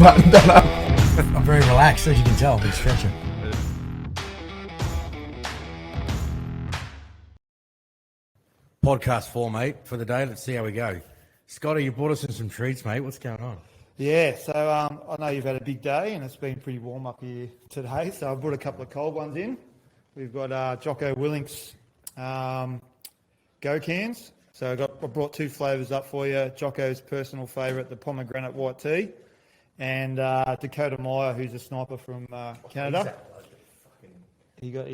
button done up. I'm very relaxed, as you can tell. Big stretcher. Podcast 4, mate, for the day. Let's see how we go. Scotty, you brought us in some treats, mate. What's going on? Yeah, so I know you've had a big day and it's been pretty warm up here today, so I've brought a couple of cold ones in. We've got Jocko Willink's Go cans. So I brought two flavours up for you. Jocko's personal favourite, the pomegranate white tea, and Dakota Meyer, who's a sniper from Canada. He got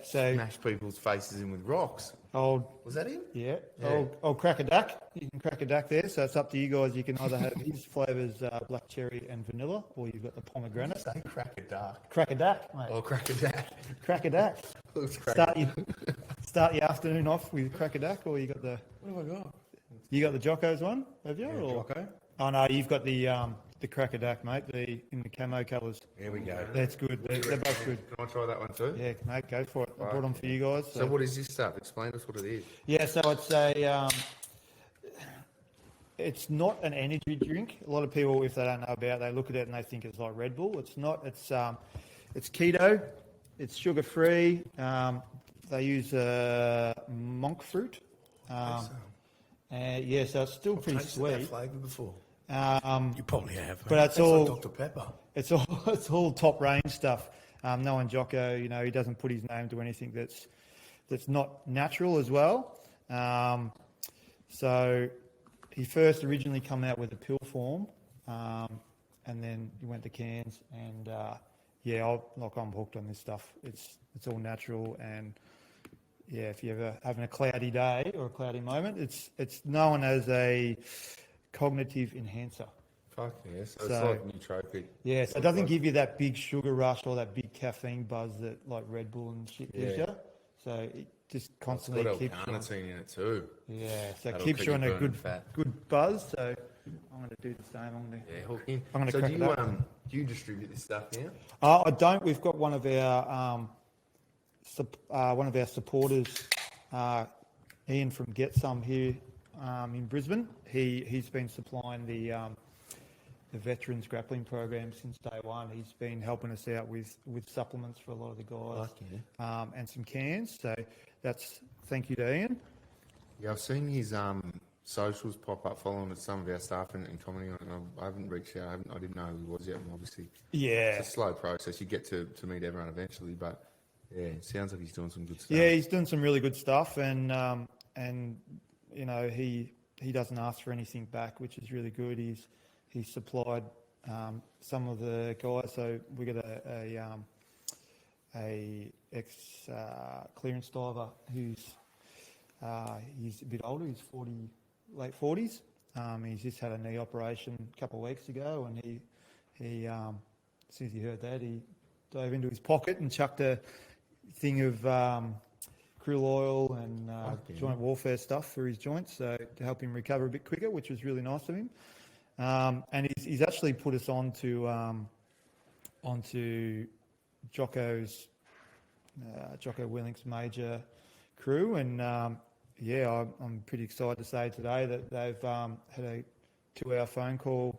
so Smash people's faces in with rocks. old. Was that him? Yeah. Old crack a duck. You can crack a duck there. So it's up to you guys. You can either have his flavours, black cherry and vanilla, or you've got the pomegranate. Say crack a duck. Crack a duck, mate. Oh, crack a duck. Crack a duck. Looks crack. Start your afternoon off with crack a duck, or you got the. What have I got? You got the Jocko's one, have you? Yeah, or? Jocko. Oh no, you've got the crack a duck, mate. In the camo colours. Here we go. That's good. They're both good. Can I try that one too? Yeah, mate, go for it. I brought them for you guys. So what is this stuff? Explain to us what it is. Yeah, so it's a. It's not an energy drink. A lot of people, if they don't know about it, they look at it and they think it's like Red Bull. It's not. It's keto. It's sugar free. They use monk fruit. So it's still pretty sweet. That flavour before. You probably have, mate. But it's all like Dr. Pepper. It's all top range stuff. Knowing Jocko, he doesn't put his name to anything that's not natural as well. So he first originally come out with a pill form, and then he went to cans. And I'm hooked on this stuff. It's all natural, and if you're ever having a cloudy day or a cloudy moment, it's known as a cognitive enhancer. Fuck yeah, so it's like nootropic. Yeah, so it doesn't give you that big sugar rush or that big caffeine buzz that like Red Bull and shit gives you. So it just constantly keeps you. It's got L-carnitine in it too. Yeah, so it That'll keeps keep you on you a burning fat. good buzz. So I'm going to do the same. Hook in. I'm going to So crack it up. do you distribute this stuff now? I don't. We've got one of our supporters, Ian from Get Some here in Brisbane. He's been supplying the Veterans Grappling Program since day one. He's been helping us out with supplements for a lot of the guys, and some cans. So thank you to Ian. Yeah, I've seen his socials pop up following some of our staff and commenting on it. And I haven't reached out. I didn't know who he was yet. And obviously, it's a slow process. You get to meet everyone eventually, but yeah, it sounds like he's doing some good stuff. Yeah, he's doing some really good stuff, and he doesn't ask for anything back, which is really good. He's supplied some of the guys. So we got a ex clearance diver who's he's a bit older. He's late 40s. He's just had a knee operation a couple of weeks ago, and he as soon as he heard that, he dove into his pocket and chucked a thing of krill oil and joint warfare stuff for his joints, so to help him recover a bit quicker, which was really nice of him. And he's actually put us onto Jocko Willink's major crew, and I'm pretty excited to say today that they've had a 2-hour phone call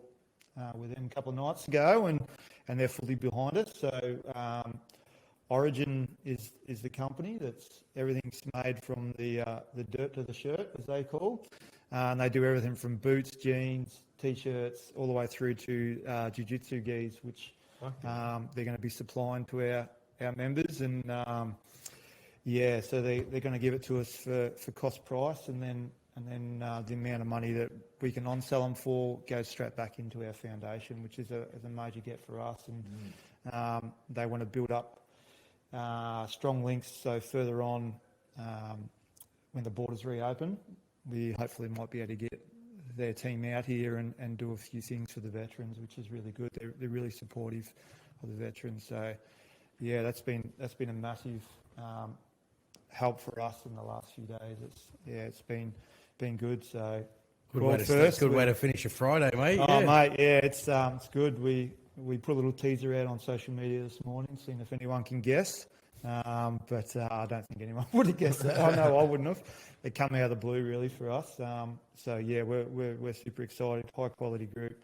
with him a couple of nights ago, and they're fully behind us. So Origin is the company that's everything's made from the dirt to the shirt, as they call, and they do everything from boots, jeans, t-shirts, all the way through to Jiu-Jitsu gis, which they're going to be supplying to our members, and so they're going to give it to us for cost price, and then the amount of money that we can on-sell them for goes straight back into our foundation, which is a major get for us, and they want to build up strong links, so further on, when the borders reopen, we hopefully might be able to get their team out here and do a few things for the veterans, which is really good. They're really supportive of the veterans. So, yeah, that's been a massive help for us in the last few days. It's been good. So good way to finish a Friday, mate. Oh, mate, yeah, it's good. We put a little teaser out on social media this morning, seeing if anyone can guess. But I don't think anyone would have guessed that. I know I wouldn't have. They come out of the blue, really, for us. So yeah, we're super excited. High quality group.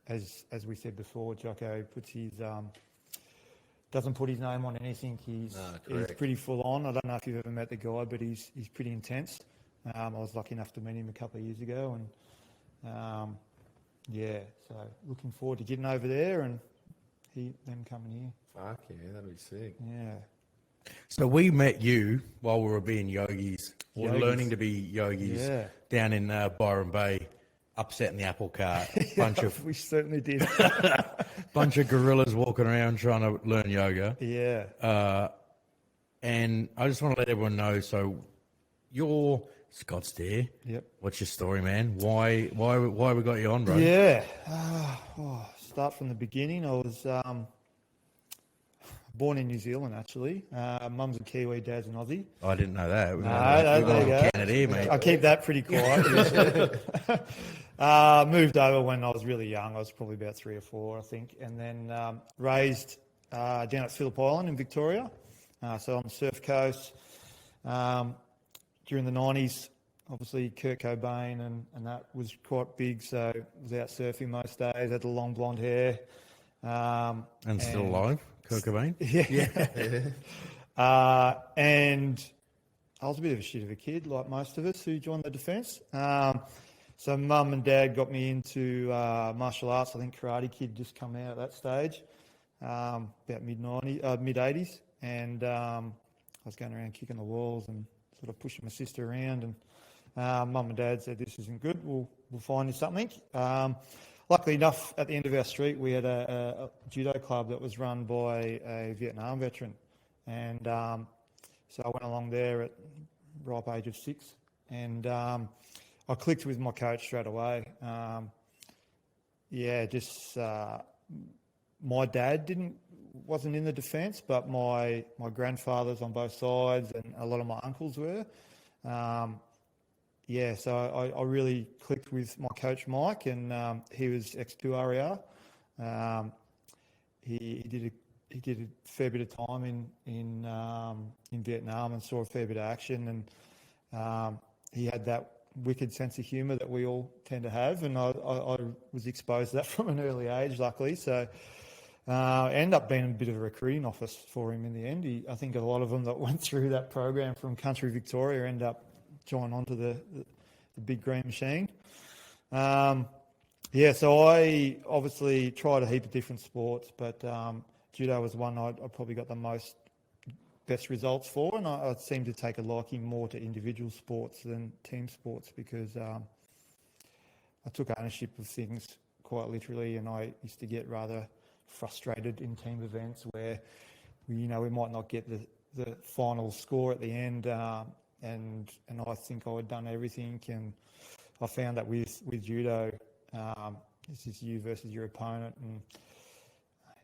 as we said before, Jocko puts his doesn't put his name on anything. He's pretty full on. I don't know if you've ever met the guy, but he's pretty intense. I was lucky enough to meet him a couple of years ago, and so looking forward to getting over there and them coming here. Fuck yeah, that'd be sick. Yeah. So we met you while we were being yogis, or learning to be yogis, down in Byron Bay, upsetting the apple cart. We certainly did. Bunch of gorillas walking around trying to learn yoga. Yeah. And I just want to let everyone know. So you're Scott's there. Yep. What's your story, man? Why we got you on, bro? Yeah. Start from the beginning. I was born in New Zealand, actually. Mum's a Kiwi, dad's an Aussie. I didn't know that. There you go. Canada here, mate. I keep that pretty quiet. Moved over when I was really young. I was probably about 3 or 4, I think. And then raised down at Phillip Island in Victoria. So on the surf coast. During the 90s, obviously Kurt Cobain and that was quite big. So I was out surfing most days, had the long blonde hair. And still alive, Kurt Cobain? Yeah. And I was a bit of a shit of a kid, like most of us who joined the defence. So mum and dad got me into martial arts. I think Karate Kid just come out at that stage, about mid-80s. And I was going around kicking the walls and sort of pushing my sister around. And mum and dad said, this isn't good, we'll find you something. Luckily enough, at the end of our street, we had a judo club that was run by a Vietnam veteran. And so I went along there at ripe age of 6. And I clicked with my coach straight away. My dad wasn't in the defence, but my grandfathers on both sides and a lot of my uncles were. So I really clicked with my coach Mike, and he was ex-2RER. He did a fair bit of time in Vietnam and saw a fair bit of action, and he had that wicked sense of humour that we all tend to have, and I was exposed to that from an early age, luckily. So I ended up being a bit of a recruiting office for him in the end. I think a lot of them that went through that program from country Victoria end up joining onto the big green machine. So I obviously tried a heap of different sports, but judo was one I probably got the best results for, and I seem to take a liking more to individual sports than team sports because I took ownership of things quite literally, and I used to get rather frustrated in team events where we might not get the final score at the end, and I think I had done everything, and I found that with judo, this is you versus your opponent, and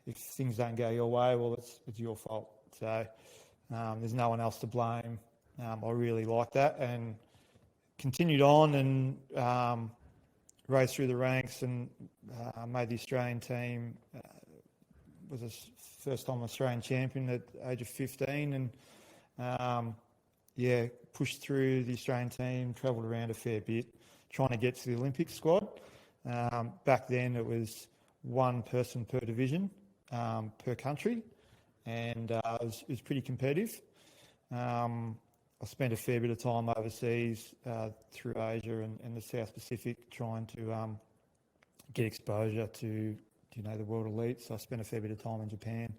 if things don't go your way, well, it's your fault. So there's no one else to blame. I really liked that and continued on and raced through the ranks and made the Australian team. Was a first-time Australian champion at the age of 15, and pushed through the Australian team, travelled around a fair bit, trying to get to the Olympic squad. Back then, it was one person per division, per country, and it was pretty competitive. I spent a fair bit of time overseas through Asia and the South Pacific trying to get exposure to the world elites. So I spent a fair bit of time in Japan,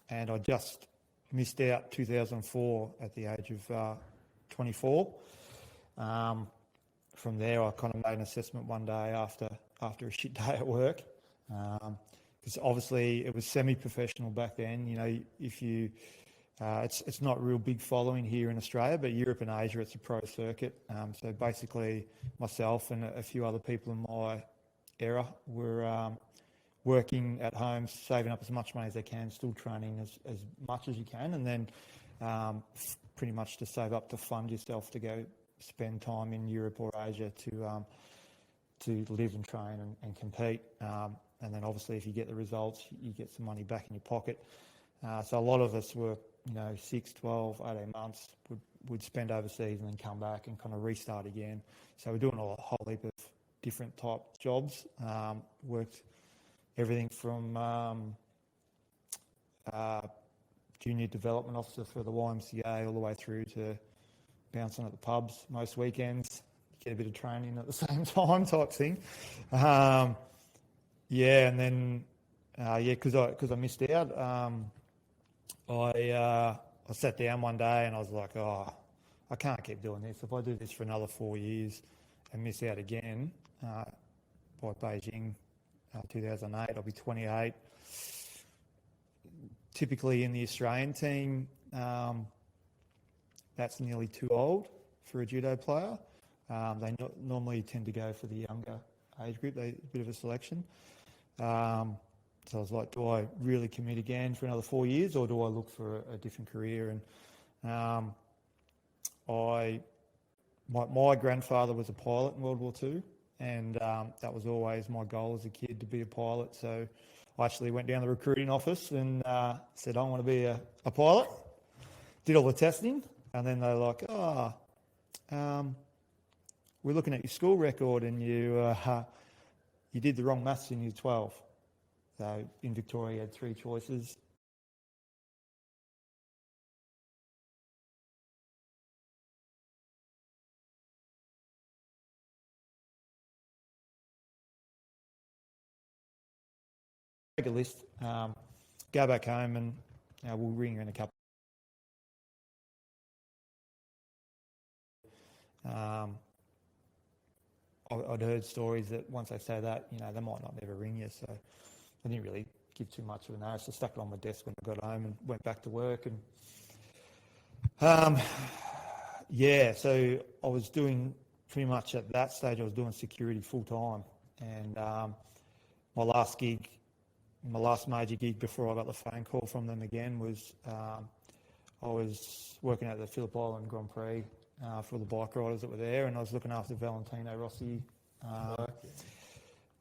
and I just missed out 2004 at the age of 24. From there, I kind of made an assessment one day after a shit day at work, because obviously it was semi-professional back then. If you it's not a real big following here in Australia, but Europe and Asia, it's a pro circuit. So basically, myself and a few other people in my era were working at home, saving up as much money as they can, still training as much as you can, and then pretty much to save up to fund yourself to go spend time in Europe or Asia to live and train and compete. And then obviously if you get the results, you get some money back in your pocket. So a lot of us were 6, 12, 18 months would spend overseas and then come back and kind of restart again. So we're doing a whole heap of different type jobs. Worked everything from junior development officer for the YMCA all the way through to bouncing at the pubs most weekends, get a bit of training at the same time type thing. And then, because I missed out, I sat down one day and I was like, I can't keep doing this. If I do this for another 4 years and miss out again, by Beijing 2008, I'll be 28. Typically in the Australian team, that's nearly too old for a judo player. They normally tend to go for the younger age group, a bit of a selection. So I was like, do I really commit again for another 4 years, or do I look for a different career? And my grandfather was a pilot in World War II, and that was always my goal as a kid, to be a pilot. So I actually went down the recruiting office and said, I want to be a pilot. Did all the testing, and then they're like, we're looking at your school record and you did the wrong maths in year 12. So in Victoria, you had 3 choices. Make a list, go back home, and we'll ring you in a couple. I'd heard stories that once they say that, they might not never ring you. So I didn't really give too much of a notice. I stuck it on my desk when I got home and went back to work. And so I was doing pretty much at that stage, I was doing security full time. And my last major gig before I got the phone call from them again was I was working at the Phillip Island Grand Prix for the bike riders that were there, and I was looking after Valentino Rossi.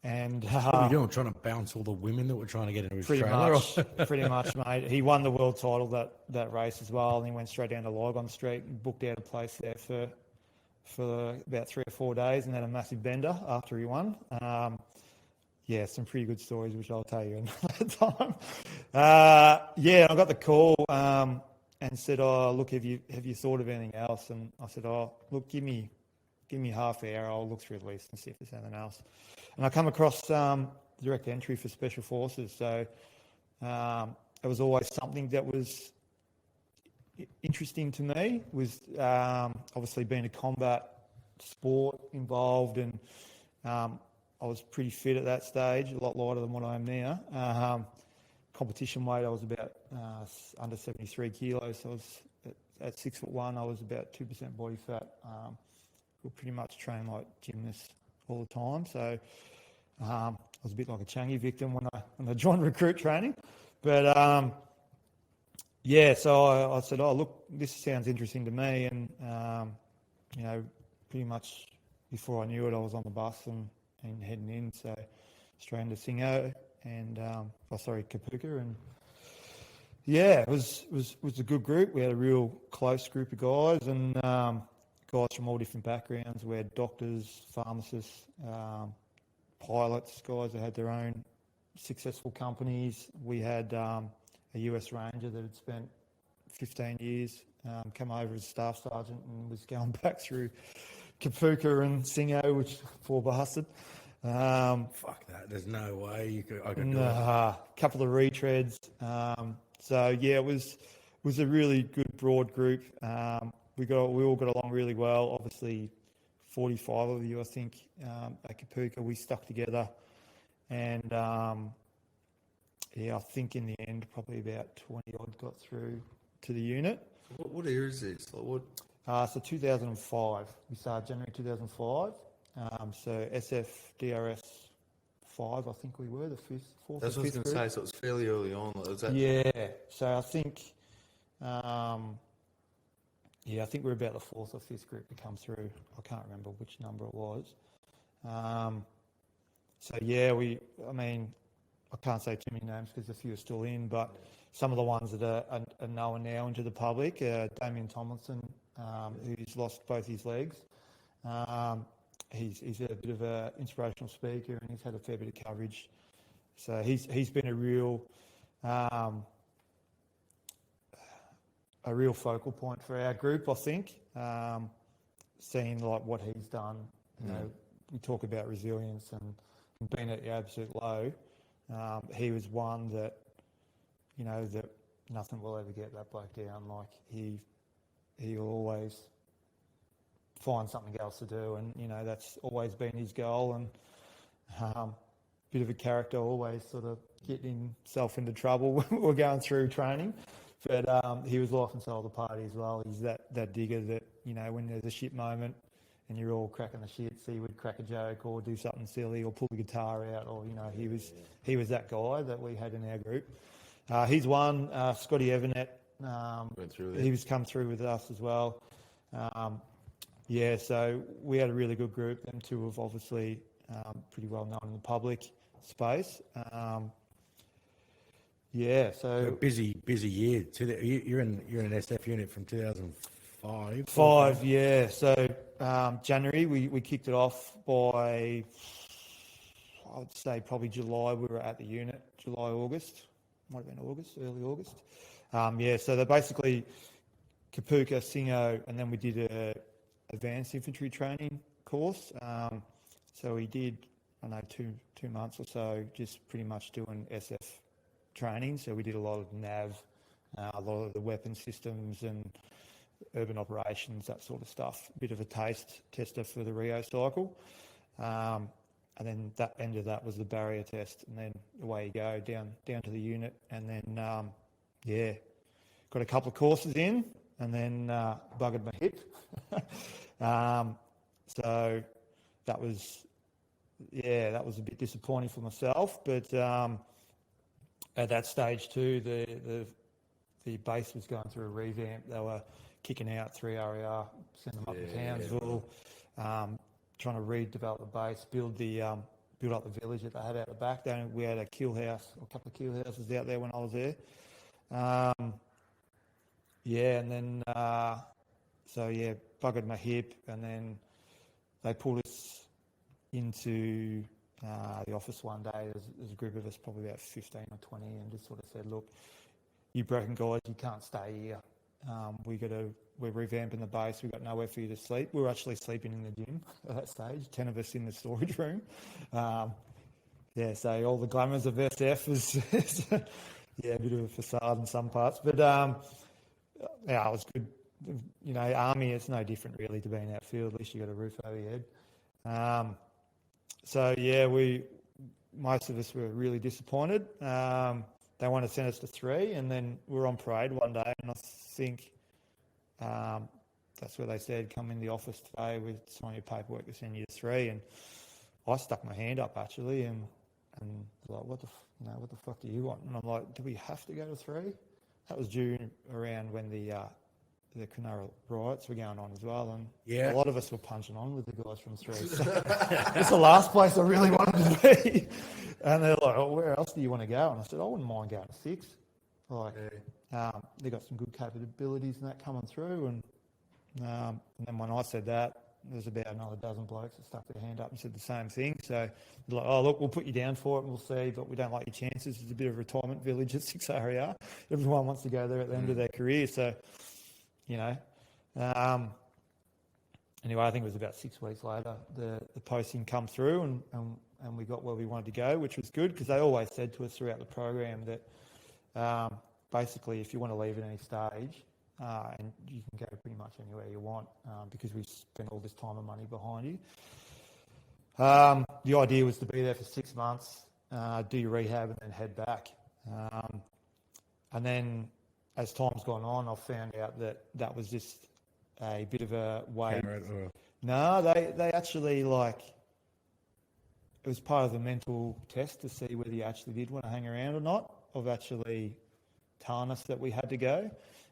And what were you doing? Trying to bounce all the women that were trying to get into his trailer? Pretty much, mate. He won the world title that race as well, and he went straight down to Lygon Street and booked out a place there for about 3 or 4 days, and had a massive bender after he won. Some pretty good stories, which I'll tell you another time. I got the call and said, look, have you thought of anything else? And I said, look, give me half an hour. I'll look through the list and see if there's anything else. And I come across direct entry for Special Forces. So it was always something that was interesting to me, was obviously being a combat sport involved, and I was pretty fit at that stage, a lot lighter than what I am now. Competition weight, I was about under 73 kilos. So I was at 6'1", I was about 2% body fat. We pretty much trained like gymnasts all the time. So I was a bit like a Changi victim when I joined recruit training. But so I said, look, this sounds interesting to me. And, pretty much before I knew it, I was on the bus and heading in. So straight into Singo and, Kapuka. And it was a good group. We had a real close group of guys, and guys from all different backgrounds. We had doctors, pharmacists, pilots, guys that had their own successful companies. We had a US Ranger that had spent 15 years, come over as staff sergeant and was going back through Kapuka and Singo, which poor bastard. Fuck that. There's no way I could do it. A couple of retreads. It was a really good broad group. We all got along really well. Obviously, 45 of you, I think, at Kapuka, we stuck together. And I think in the end, probably about 20 odd got through to the unit. What year is this? Like what? So 2005. We started January 2005. So SFDRS 5, I think we were the fourth. That's what I was going to say. So it was fairly early on. Was that? Yeah. So I think, I think we're about the 4th or 5th group to come through. I can't remember which number it was. I can't say too many names because a few are still in, but some of the ones that are known now into the public, Damian Tomlinson, who's lost both his legs. he's a bit of an inspirational speaker, and he's had a fair bit of coverage. So he's been a real focal point for our group, I think. Seeing like what he's done, you know, we talk about resilience and being at the absolute low. He was one that, you know, that nothing will ever get that bloke down. Like he'll always find something else to do, and you know that's always been his goal. And bit of a character, always sort of getting himself into trouble when we're going through training. But he was life and soul of the party as well. He's that digger that, you know, when there's a shit moment and you're all cracking the shits, he would crack a joke or do something silly or pull the guitar out, or, you know, he was that guy that we had in our group. He's one, Scotty Evernet, he was come through with us as well. So we had a really good group. Them two have obviously pretty well known in the public space. So busy year. You're in an SF unit from 2005. So January we kicked it off by, I would say probably July. We were at the unit. July, August, might have been August, early August. So they're basically Kapuka, Singo, and then we did a advanced infantry training course. So we did, I don't know, two months or so, just pretty much doing SF training. So we did a lot of nav, a lot of the weapon systems and urban operations, that sort of stuff. A bit of a tester for the Rio cycle. And then that end of that was the barrier test, and then away you go down to the unit, and then got a couple of courses in, and then buggered my hip. So that was a bit disappointing for myself, but at that stage too, the base was going through a revamp. They were kicking out 3 RAR, send them up to Townsville, trying to redevelop the base, build up the village that they had out the back. Then we had a kill house, or a couple of kill houses out there when I was there. And then buggered my hip, and then they pulled us into the office one day. There's a group of us, probably about 15 or 20, and just sort of said, look, you broken guys, you can't stay here. We're revamping the base. We've got nowhere for you to sleep. We were actually sleeping in the gym at that stage, 10 of us in the storage room. So all the glamours of SF was a bit of a facade in some parts. But it was good. You know, army, it's no different really to being outfield. At least you got a roof over your head. Most of us were really disappointed. They wanted to send us to 3, and then we were on parade one day, and I think that's where they said, come in the office today with sign your paperwork to send you to 3. And I stuck my hand up actually, and like, what the fuck do you want? And I'm like, do we have to go to 3? That was June, around when the Cronulla riots were going on as well, and a lot of us were punching on with the guys from 3. So it's the last place I really wanted to be. And they're like, oh, where else do you want to go? And I said, I wouldn't mind going to 6. Like, they got some good capabilities and that coming through. And then when I said that, there's about another dozen blokes that stuck their hand up and said the same thing. So they're like, oh, look, we'll put you down for it and we'll see, but we don't like your chances. It's a bit of a retirement village at 6 RAR. Everyone wants to go there at the end of their career. So, you know, anyway, I think it was about 6 weeks later, the posting come through, and we got where we wanted to go, which was good, because they always said to us throughout the program that basically if you want to leave at any stage, and you can go pretty much anywhere you want, because we spent all this time and money behind you. The idea was to be there for 6 months, do your rehab, and then head back. And then as time's gone on, I've found out that was just a bit of a way. No, they actually, like, it was part of the mental test to see whether you actually did want to hang around or not, of actually telling us that we had to go.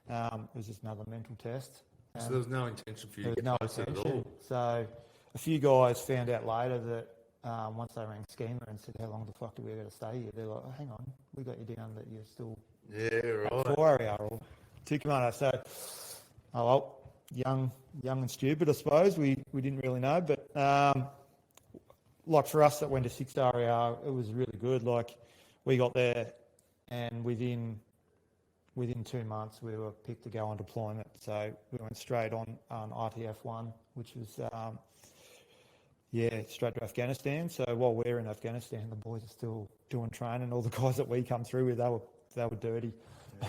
It was just another mental test. So there was no intention for you to get closer at all? So a few guys found out later that once they rang Schema and said, how long the fuck do we got to stay here? They're like, oh, hang on, we got you down that you're still 4 RAR or 2 Commando. So, young and stupid, I suppose. We didn't really know, but like for us that went to 6 RER, it was really good. Like we got there, and within 2 months we were picked to go on deployment. So we went straight on RTF1, which was straight to Afghanistan. So while we're in Afghanistan, the boys are still doing training. All the guys that we come through with, they were dirty.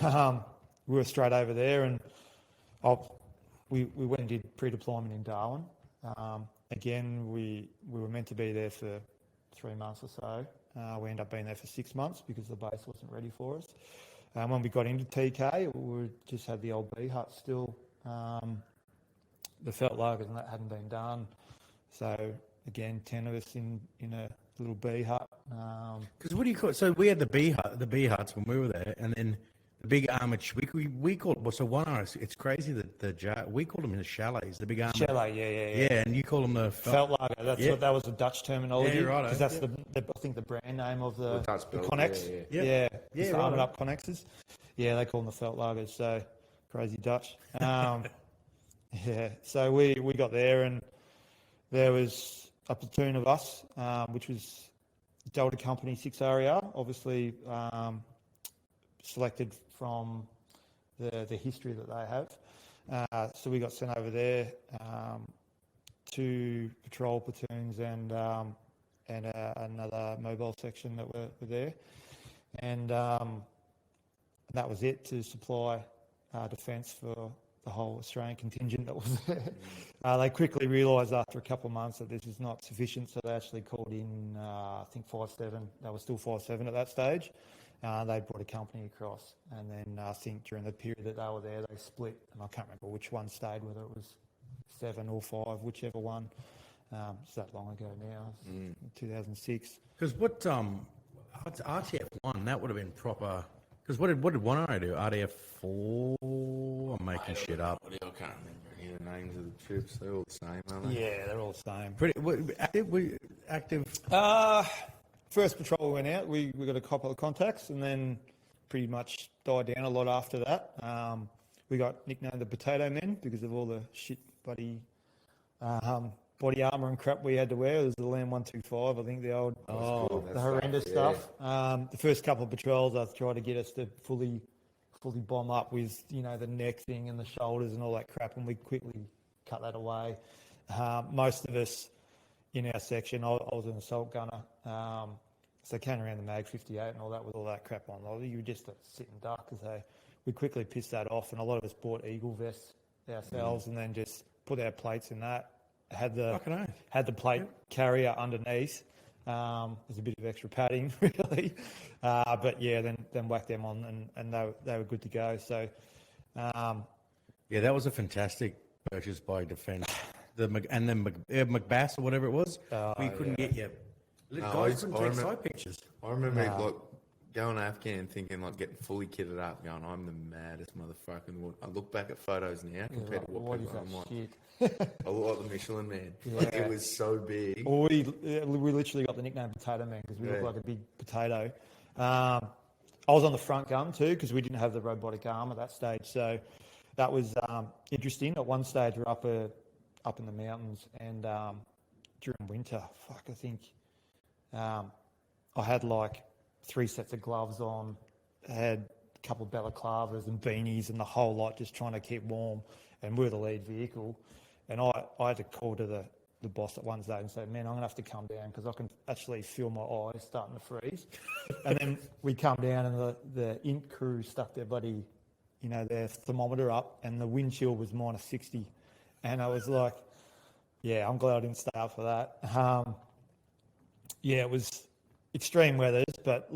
Yeah. We were straight over there, and we went and did pre-deployment in Darwin. Again, we were meant to be there for 3 months or so. We ended up being there for 6 months because the base wasn't ready for us. When we got into TK, we just had the old B hut still. The felt lagers and that hadn't been done. So again, 10 of us in a little B hut. Because what do you call it? So we had the B huts when we were there, and then the big armored. We called it's crazy that we called them the chalets. The big armored. Chalet, yeah. Yeah, and you call them the felt lager. That was the Dutch terminology. Yeah, right. Because that's I think the brand name of the Connex. Yeah, the armored up Connexes. Yeah, they call them the felt lagers. So crazy Dutch. So we got there, and there was a platoon of us, which was Delta Company 6 RER, obviously selected from the history that they have. So we got sent over there, 2 patrol platoons and another mobile section that were there. And that was it to supply defence for the whole Australian contingent that was there. They quickly realised after a couple of months that this is not sufficient, so they actually called in, I think 5-7. They were still 5-7 at that stage. They brought a company across, and then I think during the period that they were there, they split, and I can't remember which one stayed, whether it was 7 or 5, whichever one. It's that long ago now, 2006. Because what's RTF1, that would have been proper. Because what did 1RA do? RTF4? I'm making shit up. I can't remember any of the names of the trips. They're all the same, aren't they? Yeah, they're all the same. Pretty active. First patrol we went out, we got a couple of contacts, and then pretty much died down a lot after that. We got nicknamed the Potato Men because of all the shit body armour and crap we had to wear. It was the Lamb 125, I think, the old, the horrendous stuff. The first couple of patrols, I tried to get us to fully bomb up with, the neck thing and the shoulders and all that crap, and we quickly cut that away. Most of us in our section, I was an assault gunner, so came around the Mag 58 and all that with all that crap on. You were just a sit and duck, we quickly pissed that off, and a lot of us bought Eagle vests ourselves and then just put our plates in that. Had the plate carrier underneath. There's a bit of extra padding, really. But yeah, then whack them on, and they were good to go. So that was a fantastic purchase by Defence. McBass or whatever it was. We couldn't get you. Guys couldn't take side pictures. I remember going to Afghan thinking getting fully kitted up, going, I'm the maddest motherfucker in the world. I look back at photos now compared to what people I'm like. Shit? I look like the Michelin Man. Yeah. It was so big. Well, we literally got the nickname Potato Man because we looked like a big potato. I was on the front gun too because we didn't have the robotic arm at that stage. So that was interesting. At one stage, we're up in the mountains, and during winter, I think I had 3 sets of gloves on, had a couple of balaclavas and beanies and the whole lot, just trying to keep warm, and we're the lead vehicle. And I had to call to the boss at one stage and say, man, I'm going to have to come down because I can actually feel my eyes starting to freeze. And then we come down, and the INT crew stuck their bloody, their thermometer up, and the wind chill was -60. And I was like, yeah, I'm glad I didn't stay up for that. It was extreme weathers, but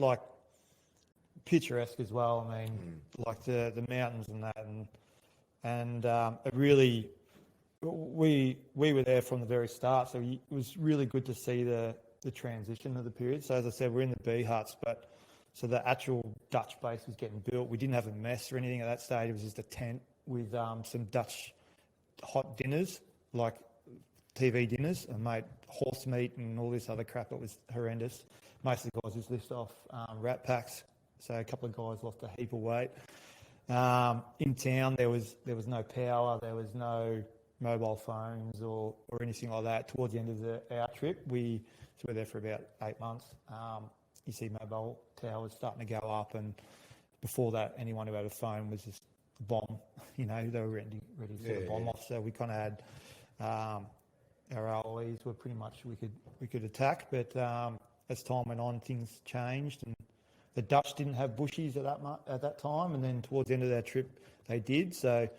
picturesque as well. I mean, the mountains and that, and it really, we were there from the very start, so it was really good to see the transition of the period. So as I said, we're in the B huts, but so the actual Dutch base was getting built. We didn't have a mess or anything at that stage. It was just a tent with some Dutch hot dinners, like TV dinners, and made horse meat and all this other crap. It was horrendous. Most of the guys just lift off rat packs, so a couple of guys lost a heap of weight. In town, there was no power, there was no mobile phones or anything like that. Towards the end of our trip, we were there for about 8 months. You see mobile towers starting to go up, and before that, anyone who had a phone was just a bomb. They were ready to set a bomb off. So we kind of had our ROEs were pretty much we could attack, but as time went on, things changed, and the Dutch didn't have bushies at that time, and then towards the end of their trip, they did. So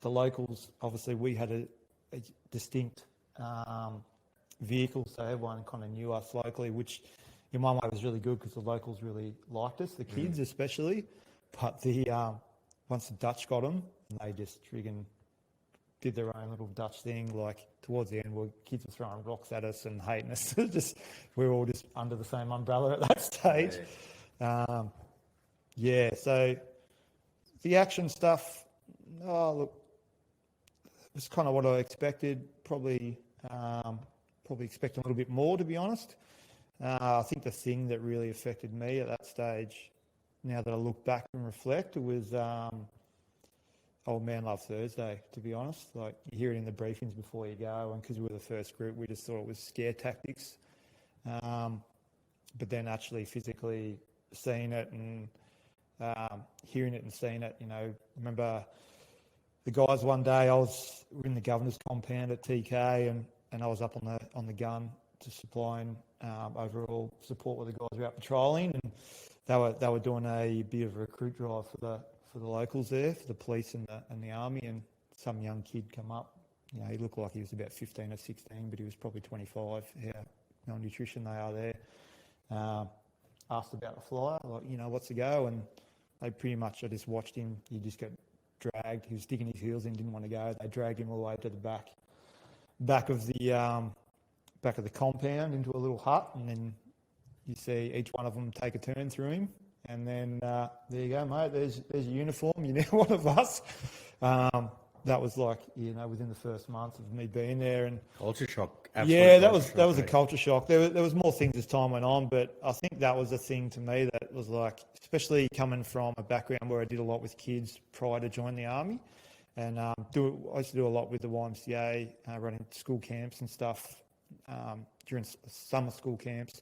the locals, obviously, we had a distinct vehicle, so everyone kind of knew us locally, which in one way was really good because the locals really liked us, the kids especially. But once the Dutch got them, they just friggin' did their own little Dutch thing. Like towards the end, kids were throwing rocks at us and hating us. We were all just under the same umbrella at that stage. So the action stuff, look, it was kind of what I expected. Probably expecting a little bit more, to be honest. I think the thing that really affected me at that stage, now that I look back and reflect, it was Old Man Love Thursday, to be honest. Like, you hear it in the briefings before you go, and because we were the first group, we just thought it was scare tactics. But then actually physically seeing it and hearing it and seeing it, remember the guys one day, we were in the governor's compound at TK, and I was up on the gun just supplying overall support where the guys were out patrolling, and they were doing a bit of a recruit drive for the locals there, for the police and the army, and some young kid come up. He looked like he was about 15 or 16, but he was probably 25. How malnutrition they are there. Asked about the flyer, like, what's the go? And I just watched him. He just got dragged. He was digging his heels in, didn't want to go. They dragged him all the way to the back of the compound into a little hut, and then you see each one of them take a turn through him, and then there you go, mate. There's your uniform. You're now one of us. That was like, within the first month of me being there, and culture shock. That was a culture shock. There was more things as time went on, but I think that was the thing to me that was like, especially coming from a background where I did a lot with kids prior to joining the army, and I used to do a lot with the YMCA, running school camps and stuff during summer school camps.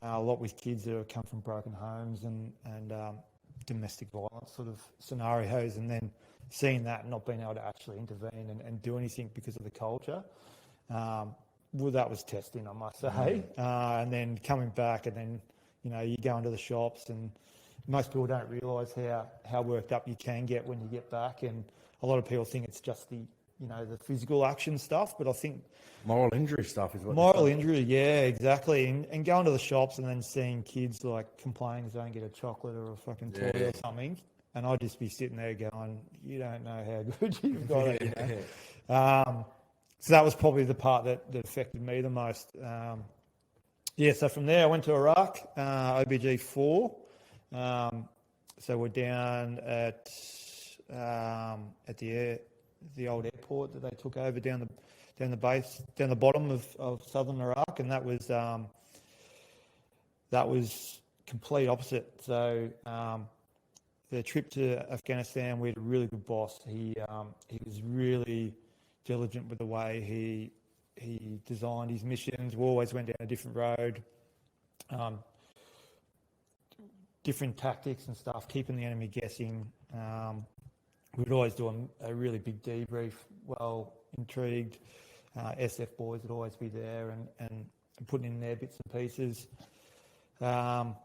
A lot with kids that have come from broken homes and domestic violence sort of scenarios, and then seeing that and not being able to actually intervene and do anything because of the culture, that was testing, I must say. And then coming back, and then you go into the shops, and most people don't realise how worked up you can get when you get back, and a lot of people think it's just the physical action stuff, but I think moral injury stuff is what. Moral injury, yeah, exactly. And going to the shops and then seeing kids like complaining they don't get a chocolate or a fucking toy or something, and I'd just be sitting there going, you don't know how good you've got it. So that was probably the part that affected me the most. So from there I went to Iraq, OBG 4. So we're down at the old airport that they took over down the base, down the bottom of southern Iraq, and that was complete opposite. So the trip to Afghanistan, we had a really good boss. He was really diligent with the way he designed his missions. We always went down a different road, different tactics and stuff, keeping the enemy guessing. We'd always do a really big debrief, well intrigued. SF boys would always be there and putting in their bits and pieces. Then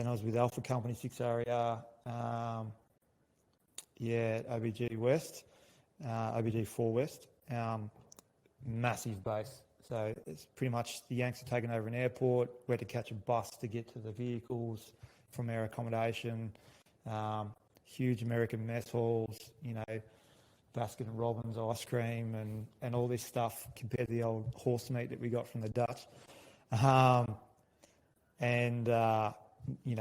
I was with Alpha Company 6RER, OBG West, OBG 4 West, massive base. So it's pretty much the Yanks had taken over an airport. We had to catch a bus to get to the vehicles from our accommodation. Huge American mess halls, Baskin and Robbins ice cream and all this stuff compared to the old horse meat that we got from the Dutch.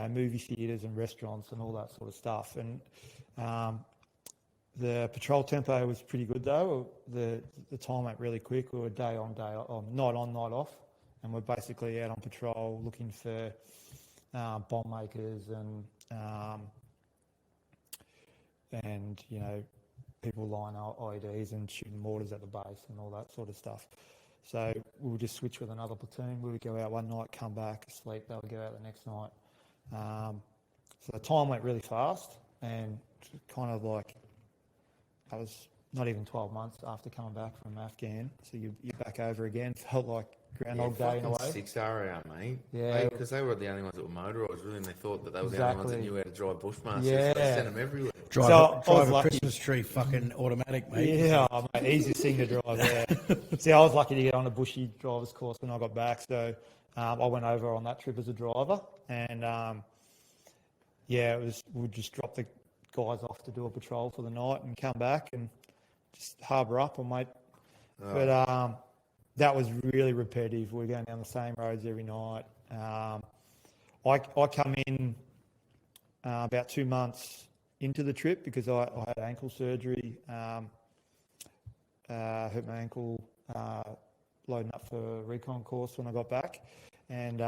Movie theatres and restaurants and all that sort of stuff. And the patrol tempo was pretty good though. The time went really quick. We were day on, night on, night off. And we're basically out on patrol looking for bomb makers and and people line IEDs and shooting mortars at the base and all that sort of stuff. So we would just switch with another platoon. We would go out one night, come back, sleep. They would go out the next night. So the time went really fast, and kind of like I was not even 12 months after coming back from Afghan. So you're back over again. Felt like Groundhog Day in a way. 6 hour out, mate. Yeah. Because they were the only ones that were motorised, really, and they thought that they were the Exactly. only ones that knew how to drive Bushmasters. Yeah. They sent them everywhere. Drive a lucky. Christmas tree fucking automatic, mate. Yeah, mate, easiest thing to drive there. See, I was lucky to get on a bushy driver's course when I got back, so I went over on that trip as a driver, and we'd just drop the guys off to do a patrol for the night and come back and just harbour up on mate. Oh. But that was really repetitive. We were going down the same roads every night. I come in about 2 months into the trip because I had ankle surgery, hurt my ankle loading up for recon course when I got back, and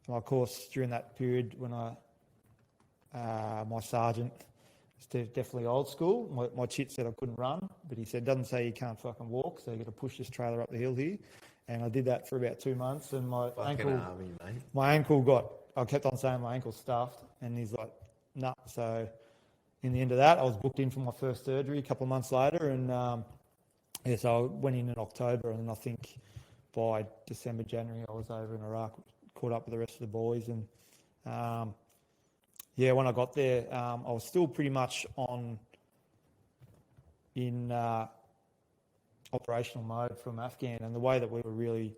my course during that period when my sergeant was definitely old school. My chit said I couldn't run, but he said, doesn't say you can't fucking walk, so you got to push this trailer up the hill here. And I did that for about 2 months, and my ankle I kept on saying my ankle's stuffed, and he's like, nah. So in the end of that, I was booked in for my first surgery a couple of months later, and so I went in October, and I think by December, January, I was over in Iraq, caught up with the rest of the boys, and when I got there, I was still pretty much in operational mode from Afghan, and the way that we were really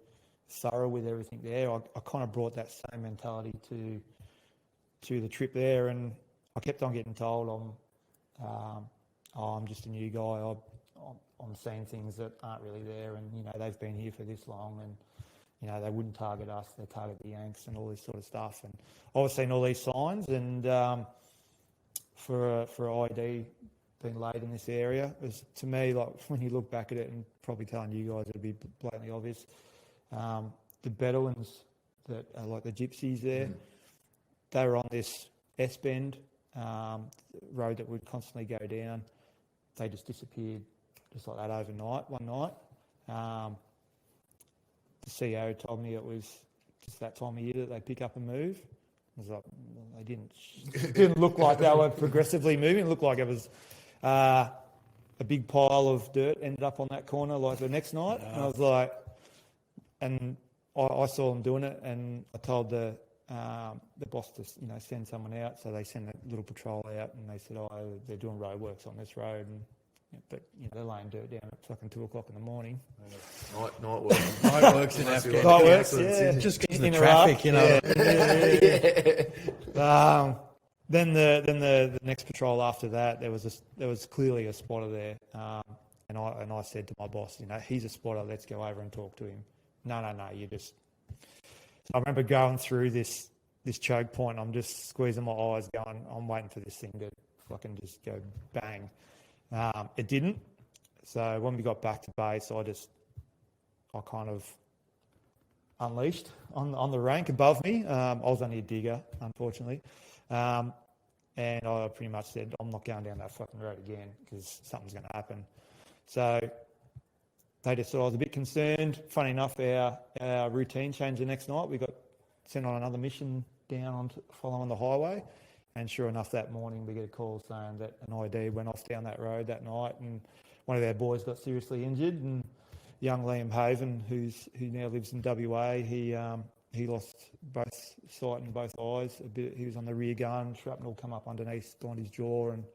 thorough with everything there, I kind of brought that same mentality to the trip there, and I kept on getting told I'm just a new guy. I'm seeing things that aren't really there, and they've been here for this long, and they wouldn't target us, they target the Yanks and all this sort of stuff. And I was seeing all these signs, and for IED being laid in this area, it was, to me, like when you look back at it, and probably telling you guys it'll be blatantly obvious, the Bedouins that are like the gypsies there, they were on this S-bend road that would constantly go down. They just disappeared just like that overnight, one night. The CEO told me it was just that time of year that they pick up and move. I was like, well, they didn't look like they were progressively moving. It looked like it was a big pile of dirt ended up on that corner like the next night. And I was like, and I saw them doing it, and I told the boss to send someone out. So they sent a little patrol out, and they said, they're doing roadworks on this road, but they're laying dirt down at fucking 2 o'clock in the morning. Night work. Night works in Afghanistan. Night works, yeah. Just because of the traffic, Yeah. Then the next patrol after that, there was clearly a spotter there, and I said to my boss, he's a spotter. Let's go over and talk to him. No, you just. So I remember going through this choke point. I'm just squeezing my eyes, going, I'm waiting for this thing to fucking just go bang. It didn't. So when we got back to base, I kind of unleashed on the rank above me. I was only a digger, unfortunately. And I pretty much said, I'm not going down that fucking road again because something's going to happen. So they just thought I was a bit concerned. Funny enough, our routine changed the next night. We got sent on another mission down following the highway. And sure enough, that morning we get a call saying that an IED went off down that road that night, and one of our boys got seriously injured. And young Liam Haven, who now lives in WA, he lost both sight in both eyes. He was on the rear gun. Shrapnel come up underneath, on his jaw, and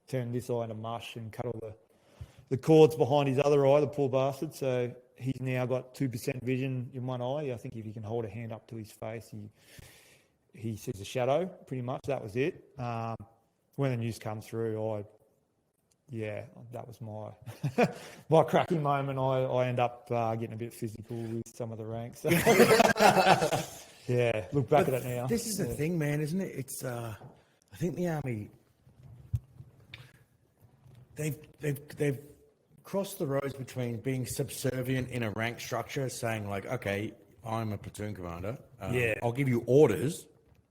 turned this eye into mush and cut all the cords behind his other eye. The poor bastard. So he's now got 2% vision in one eye. I think if you can hold a hand up to his face, he sees a shadow, pretty much. That was it. When the news come through, that was my cracking moment. I end up getting a bit physical with some of the ranks. Yeah, look back at it now. This is the thing, man, isn't it? It's I think the army, they've crossed the roads between being subservient in a rank structure, saying like, okay, I'm a platoon commander. I'll give you orders.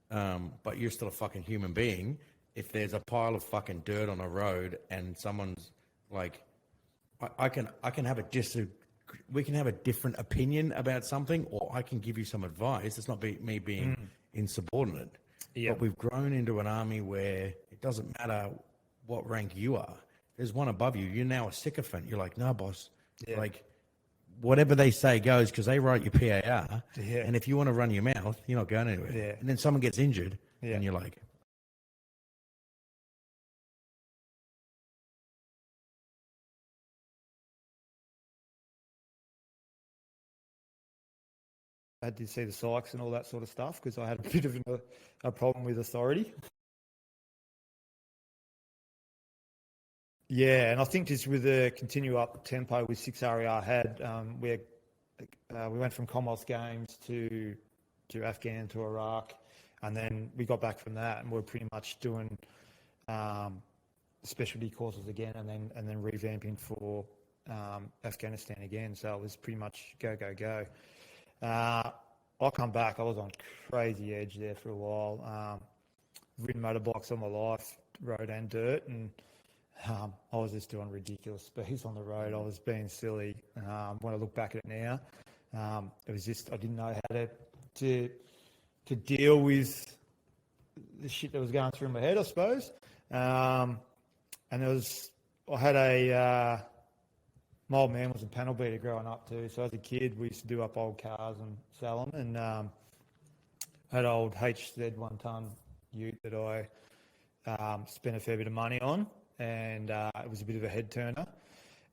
But you're still a fucking human being, if there's a pile of fucking dirt on a road and someone's like, I can have we can have a different opinion about something, or I can give you some advice. It's not me being insubordinate. Yeah. But we've grown into an army where it doesn't matter what rank you are. There's one above you. You're now a sycophant. You're like, no, boss. Yeah. Like, whatever they say goes because they write your PAR. Yeah. And if you want to run your mouth, you're not going anywhere. Yeah. And then someone gets injured, Yeah. and you're like, I had to see the psychs and all that sort of stuff because I had a bit of a problem with authority. Yeah, and I think just with the continue up tempo with 6RER I had, we went from Commonwealth Games to Afghan to Iraq, and then we got back from that and we're pretty much doing specialty courses again, and then revamping for Afghanistan again. So it was pretty much go. I come back, I was on crazy edge there for a while. Ridden motorbikes all my life, road and dirt, and I was just doing ridiculous speeds on the road. I was being silly. When I look back at it now, it was just I didn't know how to deal with the shit that was going through my head, I suppose. And I had my old man was a panel beater growing up too. So as a kid, we used to do up old cars and sell them. And I had an old HZ 1 ton ute that I spent a fair bit of money on. And it was a bit of a head turner.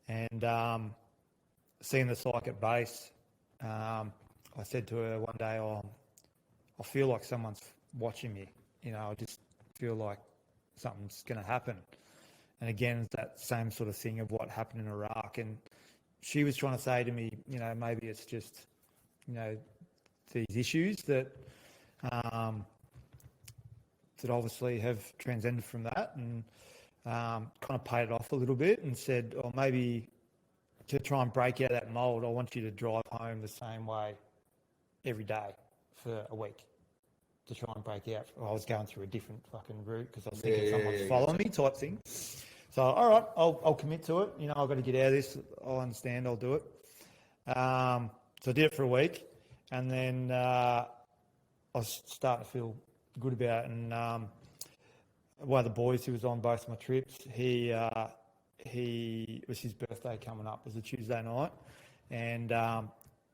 And seeing the psych at base, I said to her one day, I feel like someone's watching me. I just feel like something's going to happen. And again, it's that same sort of thing of what happened in Iraq. And she was trying to say to me, maybe it's just, these issues that obviously have transcended from that, and kind of paid it off a little bit and said, maybe to try and break out of that mold, I want you to drive home the same way every day for a week to try and break out. I was going through a different fucking route because I was thinking someone's following me type thing. So, all right, I'll commit to it. I've got to get out of this. I'll understand. I'll do it. So I did it for a week, and then I was starting to feel good about it. And one of the boys who was on both my trips, he it was his birthday coming up. It was a Tuesday night, and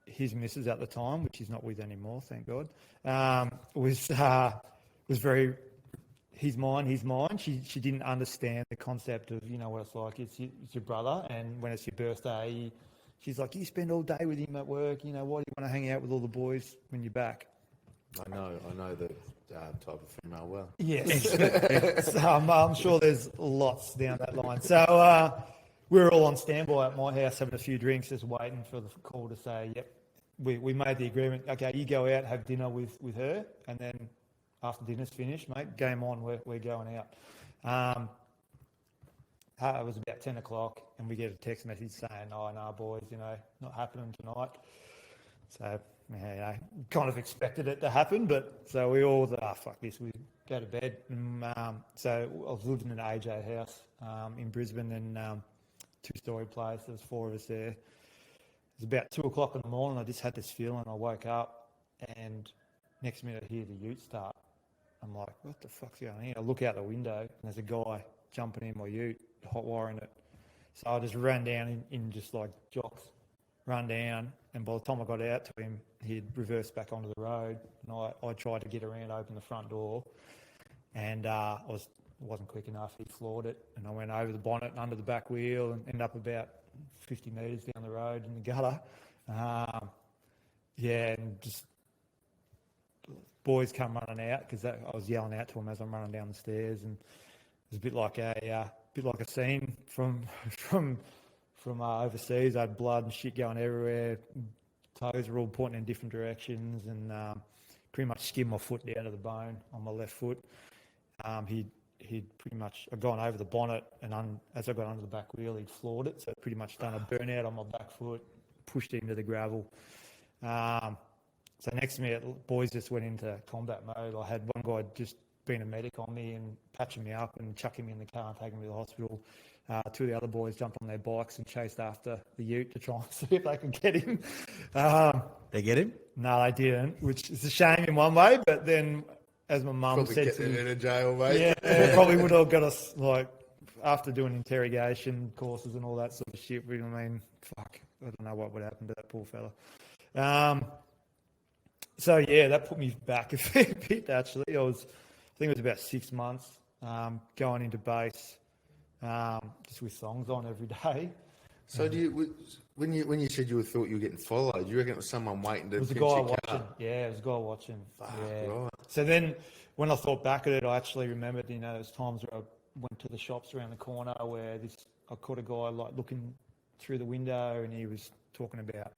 his missus at the time, which he's not with anymore, thank God, was very. He's mine. She didn't understand the concept of what it's like. It's your brother, and when it's your birthday, she's like, you spend all day with him at work. Why do you want to hang out with all the boys when you're back? I know the type of female well. Yes, so, I'm sure there's lots down that line. So we were all on standby at my house having a few drinks, just waiting for the call to say, yep, we made the agreement. Okay, you go out, have dinner with her, and then after dinner's finished, mate, game on, we're going out. It was about 10 o'clock, and we get a text message saying, no, boys, not happening tonight. So, kind of expected it to happen, but so we all thought, fuck this, we go to bed. And, so I was living in an AJ house in Brisbane, and 2-story place. There was 4 of us there. It was about 2 o'clock in the morning. I just had this feeling. I woke up, and next minute I hear the ute start. I'm like, what the fuck's going on here? I look out the window, and there's a guy jumping in my ute, hot wiring it. So I just ran down in just like jocks, run down, and by the time I got out to him, he'd reversed back onto the road, and I tried to get around, open the front door, and wasn't quick enough. He floored it, and I went over the bonnet and under the back wheel and ended up about 50 metres down the road in the gutter. And just boys come running out because I was yelling out to them as I'm running down the stairs, and it was a bit like a scene from overseas. I had blood and shit going everywhere. Toes were all pointing in different directions, and pretty much skinned my foot down to the bone on my left foot. He'd pretty much, I'd gone over the bonnet, and as I got under the back wheel, he'd floored it. So pretty much done a burnout on my back foot, pushed it into the gravel. So next minute, boys just went into combat mode. I had one guy just being a medic on me and patching me up and chucking me in the car and taking me to the hospital. Two of the other boys jumped on their bikes and chased after the ute to try and see if they could get him. They get him? No, they didn't, which is a shame in one way. But then, as my mum Probably said get to them me, in a jail, mate. yeah, probably would have got us, like, after doing interrogation courses and all that sort of shit. I mean, fuck, I don't know what would happen to that poor fella. So yeah, that put me back a fair bit. Actually, I think it was about 6 months going into base, just with songs on every day. So when you said you thought you were getting followed, do you reckon it was someone waiting to It was a pinch guy your watching. car? Yeah, it was a guy watching. Yeah. Right. So then, when I thought back at it, I actually remembered, there's times where I went to the shops around the corner where I caught a guy like looking through the window, and he was talking about,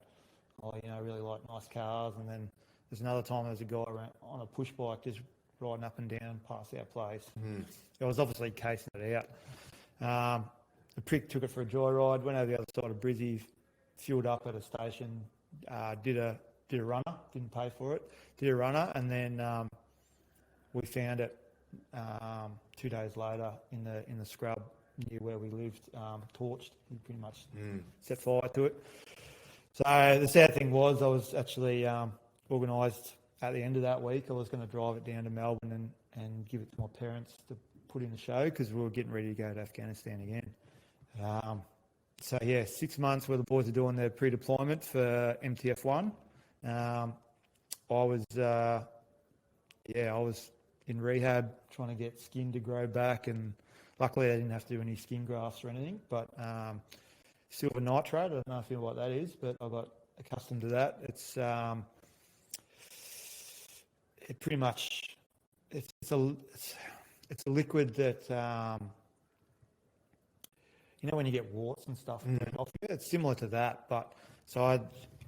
I really like nice cars. And then there's another time there's a guy on a push bike just riding up and down past our place. I was obviously casing it out. The prick took it for a joyride, went over the other side of Brizzy, fueled up at a station, did a runner, didn't pay for it, did a runner, and then we found it 2 days later in the scrub near where we lived, torched. He pretty much set fire to it. So the sad thing was, I was actually organised at the end of that week. I was going to drive it down to Melbourne and give it to my parents to put in the show, because we were getting ready to go to Afghanistan again. So yeah, 6 months where the boys are doing their pre-deployment for MTF1. I was in rehab trying to get skin to grow back, and luckily I didn't have to do any skin grafts or anything. But silver nitrate, I don't know if you know what that is, but I got accustomed to that. It's a liquid that when you get warts and stuff off you, it's similar to that. But so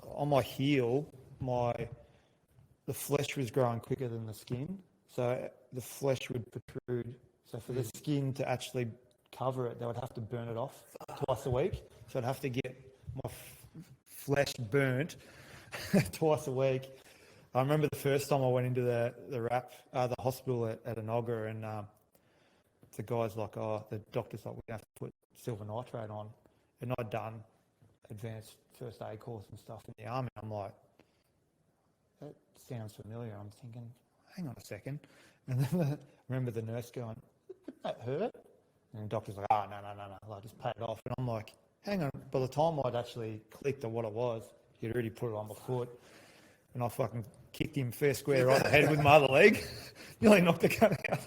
on my heel, the flesh was growing quicker than the skin, so the flesh would protrude. So for the skin to actually cover it, they would have to burn it off twice a week. So I'd have to get my flesh burnt twice a week. I remember the first time I went into the hospital at Enoggera, and the guy's like, the doctor's like, we have to put silver nitrate on. And I'd done advanced first aid course and stuff in the army. I'm like, that sounds familiar. I'm thinking, hang on a second. And then I remember the nurse going, wouldn't that hurt? And the doctor's like, no, like, just pay it off. And I'm like, hang on. By the time I'd actually clicked on what it was, he'd already put it on my foot. And I fucking kicked him fair square right in the head with my other leg. Nearly knocked the gun out.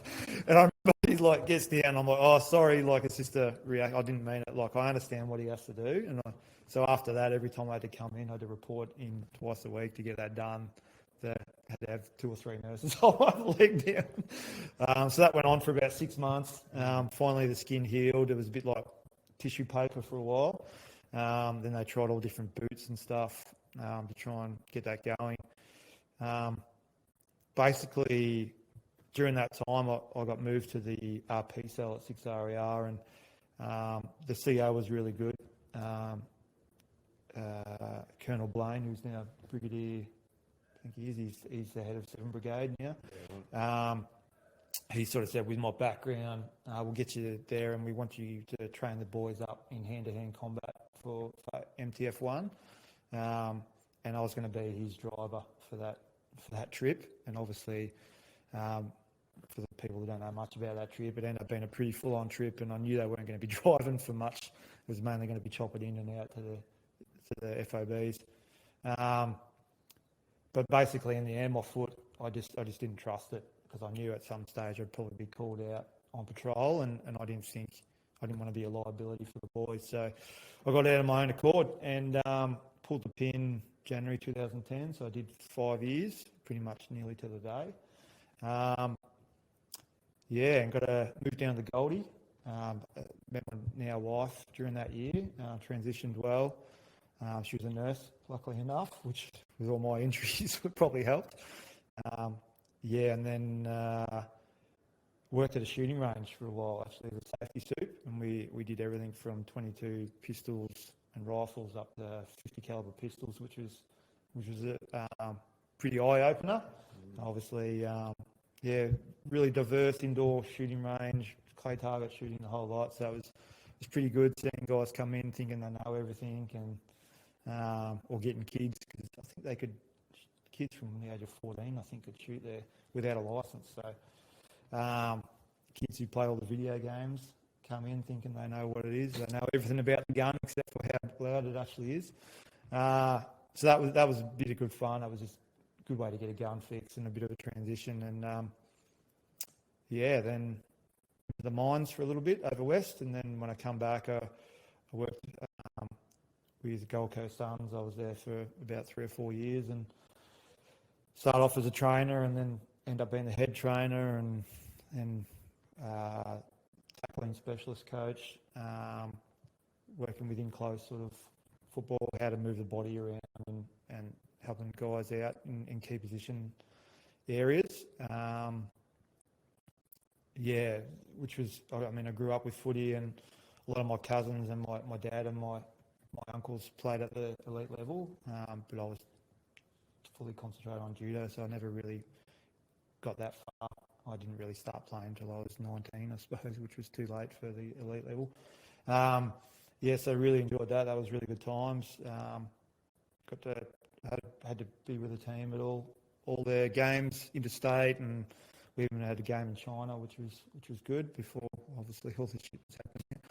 And I remember he like gets down. I'm like, oh, sorry. Like, it's just a react. I didn't mean it. Like, I understand what he has to do. And so after that, every time I had to come in, I had to report in twice a week to get that done. I had to have 2 or 3 nurses hold my leg down. So that went on for about 6 months. Finally, the skin healed. It was a bit like tissue paper for a while. Then they tried all different boots and stuff to try and get that going. Basically, during that time, I got moved to the RP cell at 6RER, and the CO was really good. Colonel Blaine, who's now Brigadier, I think he is, he's the head of 7 Brigade now. He sort of said, with my background, we'll get you there, and we want you to train the boys up in hand-to-hand combat for MTF1. And I was going to be his driver for that trip. And obviously, for the people who don't know much about that trip, it ended up being a pretty full-on trip, and I knew they weren't going to be driving for much. It was mainly going to be chopping in and out to the FOBs. But basically, in the end, my foot, I just didn't trust it, because I knew at some stage I'd probably be called out on patrol, and I didn't want to be a liability for the boys. So I got out of my own accord and pulled the pin January 2010. So I did 5 years, pretty much nearly to the day. And got to move down to Goldie. Met my now wife during that year, transitioned well. She was a nurse, luckily enough, which with all my injuries would probably helped. And then worked at a shooting range for a while, actually, with a safety suit, and we did everything from 22 pistols and rifles up to 50 caliber pistols, which was a pretty eye opener. Obviously, really diverse indoor shooting range, clay target shooting, the whole lot. So it was pretty good seeing guys come in thinking they know everything, and or getting kids, because I think they could, kids from the age of 14, I think, could shoot there without a license. So kids who play all the video games come in thinking they know what it is. They know everything about the gun except for how loud it actually is. So that was a bit of good fun. That was just a good way to get a gun fix and a bit of a transition. And then the mines for a little bit over west, and then when I come back, I worked with the Gold Coast Suns. I was there for about 3 or 4 years, and started off as a trainer, and then end up being the head trainer and tackling specialist coach, working within close sort of football, how to move the body around, and helping guys out in key position areas. Which was, I mean, I grew up with footy, and a lot of my cousins and my dad and my uncles played at the elite level, but I was fully concentrated on judo, so I never really got that far. I didn't really start playing until I was 19, I suppose, which was too late for the elite level. So really enjoyed that. That was really good times. Had to be with the team at all their games interstate, and we even had a game in China, which was good before obviously all this shit was happening.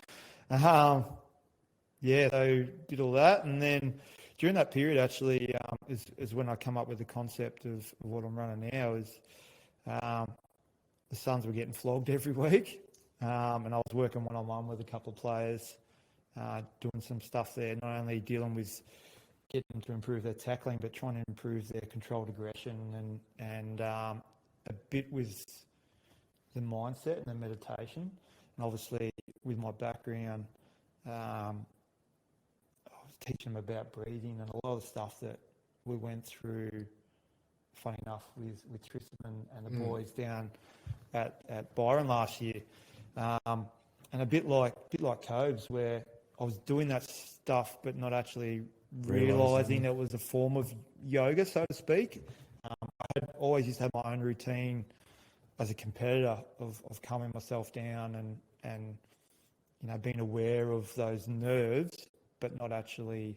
So did all that, and then during that period actually is when I come up with the concept of what I'm running now. Is the Suns were getting flogged every week, and I was working one-on-one with a couple of players, doing some stuff there, not only dealing with getting them to improve their tackling, but trying to improve their controlled aggression and a bit with the mindset and the meditation. And obviously with my background, I was teaching them about breathing and a lot of the stuff that we went through, funny enough, with Tristan and the boys down at Byron last year. And a bit like Cobes, where I was doing that stuff but not actually realising it was a form of yoga, so to speak. I had always used to have my own routine as a competitor of calming myself down and being aware of those nerves, but not actually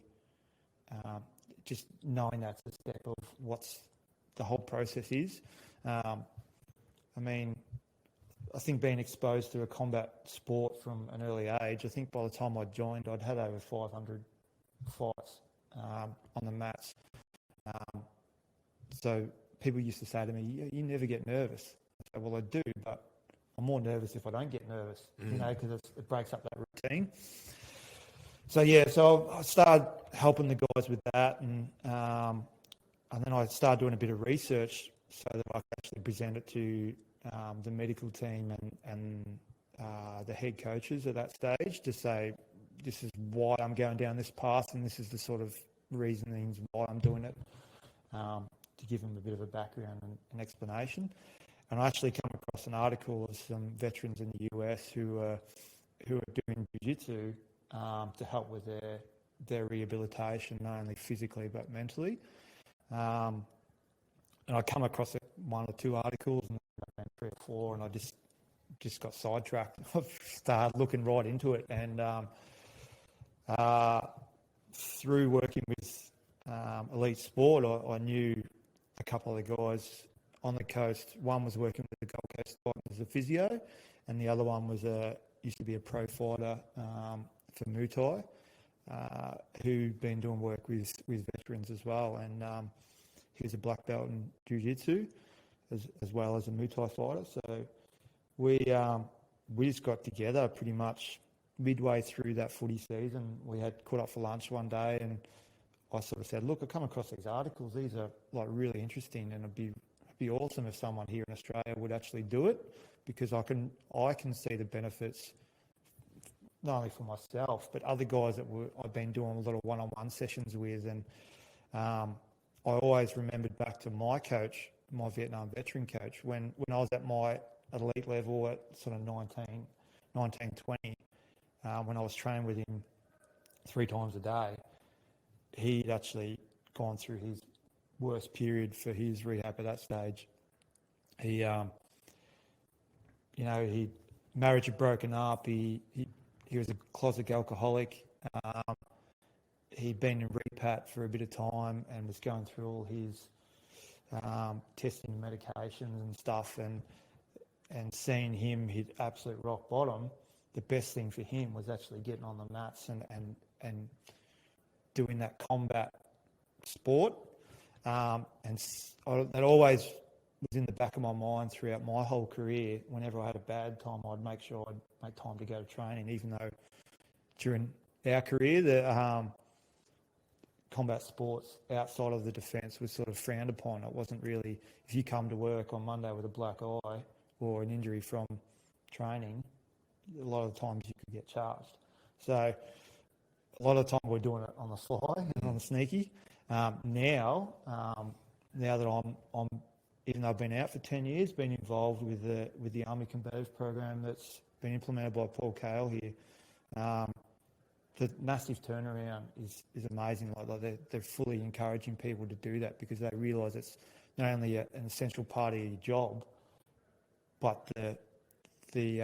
just knowing that's a step of what's the whole process is. I think being exposed to a combat sport from an early age, I think by the time I joined, I'd had over 500 fights on the mats. So people used to say to me, you never get nervous. I say, well, I do, but I'm more nervous if I don't get nervous, because it breaks up that routine. So I started helping the guys with that, and then I started doing a bit of research so that I could actually present it to the medical team and the head coaches at that stage to say, this is why I'm going down this path, and this is the sort of reasonings why I'm doing it, to give them a bit of a background and explanation. And I actually come across an article of some veterans in the US who are doing jiu-jitsu to help with their rehabilitation, not only physically but mentally. And I come across one or two articles, and then 3 or 4, and I just got sidetracked. I started looking right into it, and through working with Elite Sport, I knew a couple of the guys on the coast. One was working with the Gold Coast Titans as a physio, and the other one was used to be a pro fighter for Muay Thai, who'd been doing work with veterans as well. And he was a black belt in Jiu-Jitsu as well as a Muay Thai fighter. So we just got together pretty much midway through that footy season. We had caught up for lunch one day, and I sort of said, look, I come across these articles. These are like really interesting, and it'd be awesome if someone here in Australia would actually do it, because I can see the benefits not only for myself but other guys that I've been doing a lot of one-on-one sessions with. And I always remembered back to my coach, my Vietnam veteran coach, when I was at my elite level at sort of 19, 20, when I was training with him 3 times a day. He'd actually gone through his worst period for his rehab at that stage. He marriage had broken up. He was a closet alcoholic. He'd been in repat for a bit of time and was going through all his testing medications and stuff, and seeing him hit absolute rock bottom. The best thing for him was actually getting on the mats and doing that combat sport. And it always was in the back of my mind throughout my whole career. Whenever I had a bad time, I'd make sure I'd make time to go to training, even though during our career, the combat sports outside of the defence was sort of frowned upon. It wasn't really, if you come to work on Monday with a black eye or an injury from training, a lot of the times you could get charged. So a lot of the time we're doing it on the fly and on the sneaky. Now that I'm even though I've been out for 10 years, been involved with the Army Combative Program that's been implemented by Paul Cale here, the massive turnaround is amazing. Like they're fully encouraging people to do that because they realise it's not only an essential part of your job, but the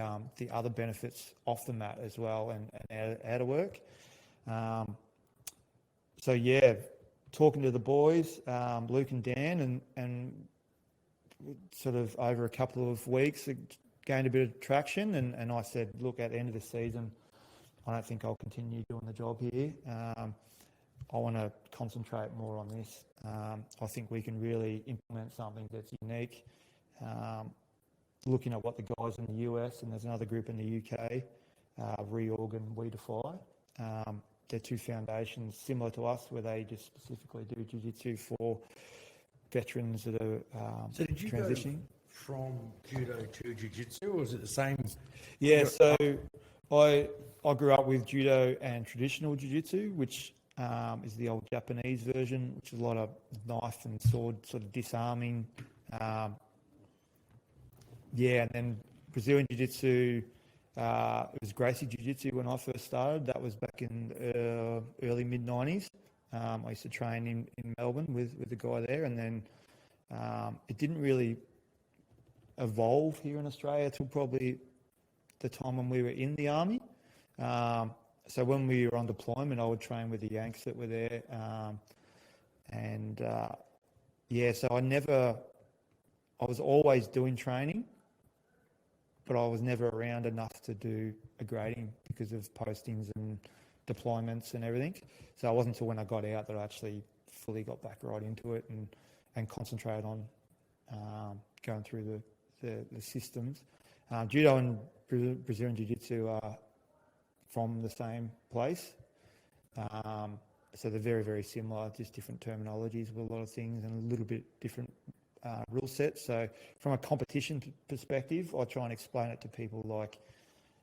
other benefits off the mat as well and out of work. So yeah, talking to the boys, Luke and Dan, and sort of over a couple of weeks, it gained a bit of traction. And I said, look, at the end of the season, I don't think I'll continue doing the job here. I want to concentrate more on this. I think we can really implement something that's unique. Looking at what the guys in the US, and there's another group in the UK, Reorg and We Defy. They're two foundations similar to us where they just specifically do jiu-jitsu for veterans that are So did you transitioning. go from judo to jiu-jitsu, or was it the same? Yeah, so I grew up with judo and traditional jiu-jitsu, which is the old Japanese version, which is a lot of knife and sword sort of disarming. And then Brazilian jiu-jitsu, it was Gracie Jiu-Jitsu when I first started. That was back in early mid-90s. I used to train in Melbourne with the guy there, and then it didn't really evolve here in Australia till probably the time when we were in the army. So when we were on deployment, I would train with the Yanks that were there. So I was always doing training, but I was never around enough to do a grading because of postings and deployments and everything. So it wasn't until when I got out that I actually fully got back right into it and concentrated on going through the systems. Judo and Brazilian Jiu-Jitsu are from the same place. So they're very, very similar, just different terminologies with a lot of things and a little bit different rule sets. So from a competition perspective, I try and explain it to people like,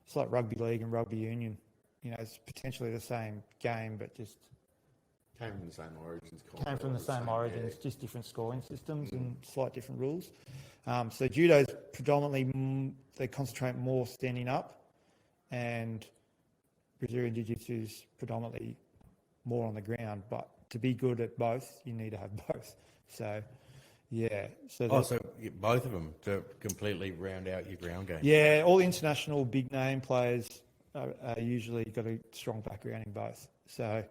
it's like rugby league and rugby union. You know, it's potentially the same game, but just came from the same origins. Just different scoring systems and slight different rules. So judo's predominantly, they concentrate more standing up, and Brazilian Jiu-Jitsu's predominantly more on the ground. But to be good at both, you need to have both. So, yeah. So So both of them to completely round out your ground game. Yeah, all international big name players are usually got a strong background in both. So,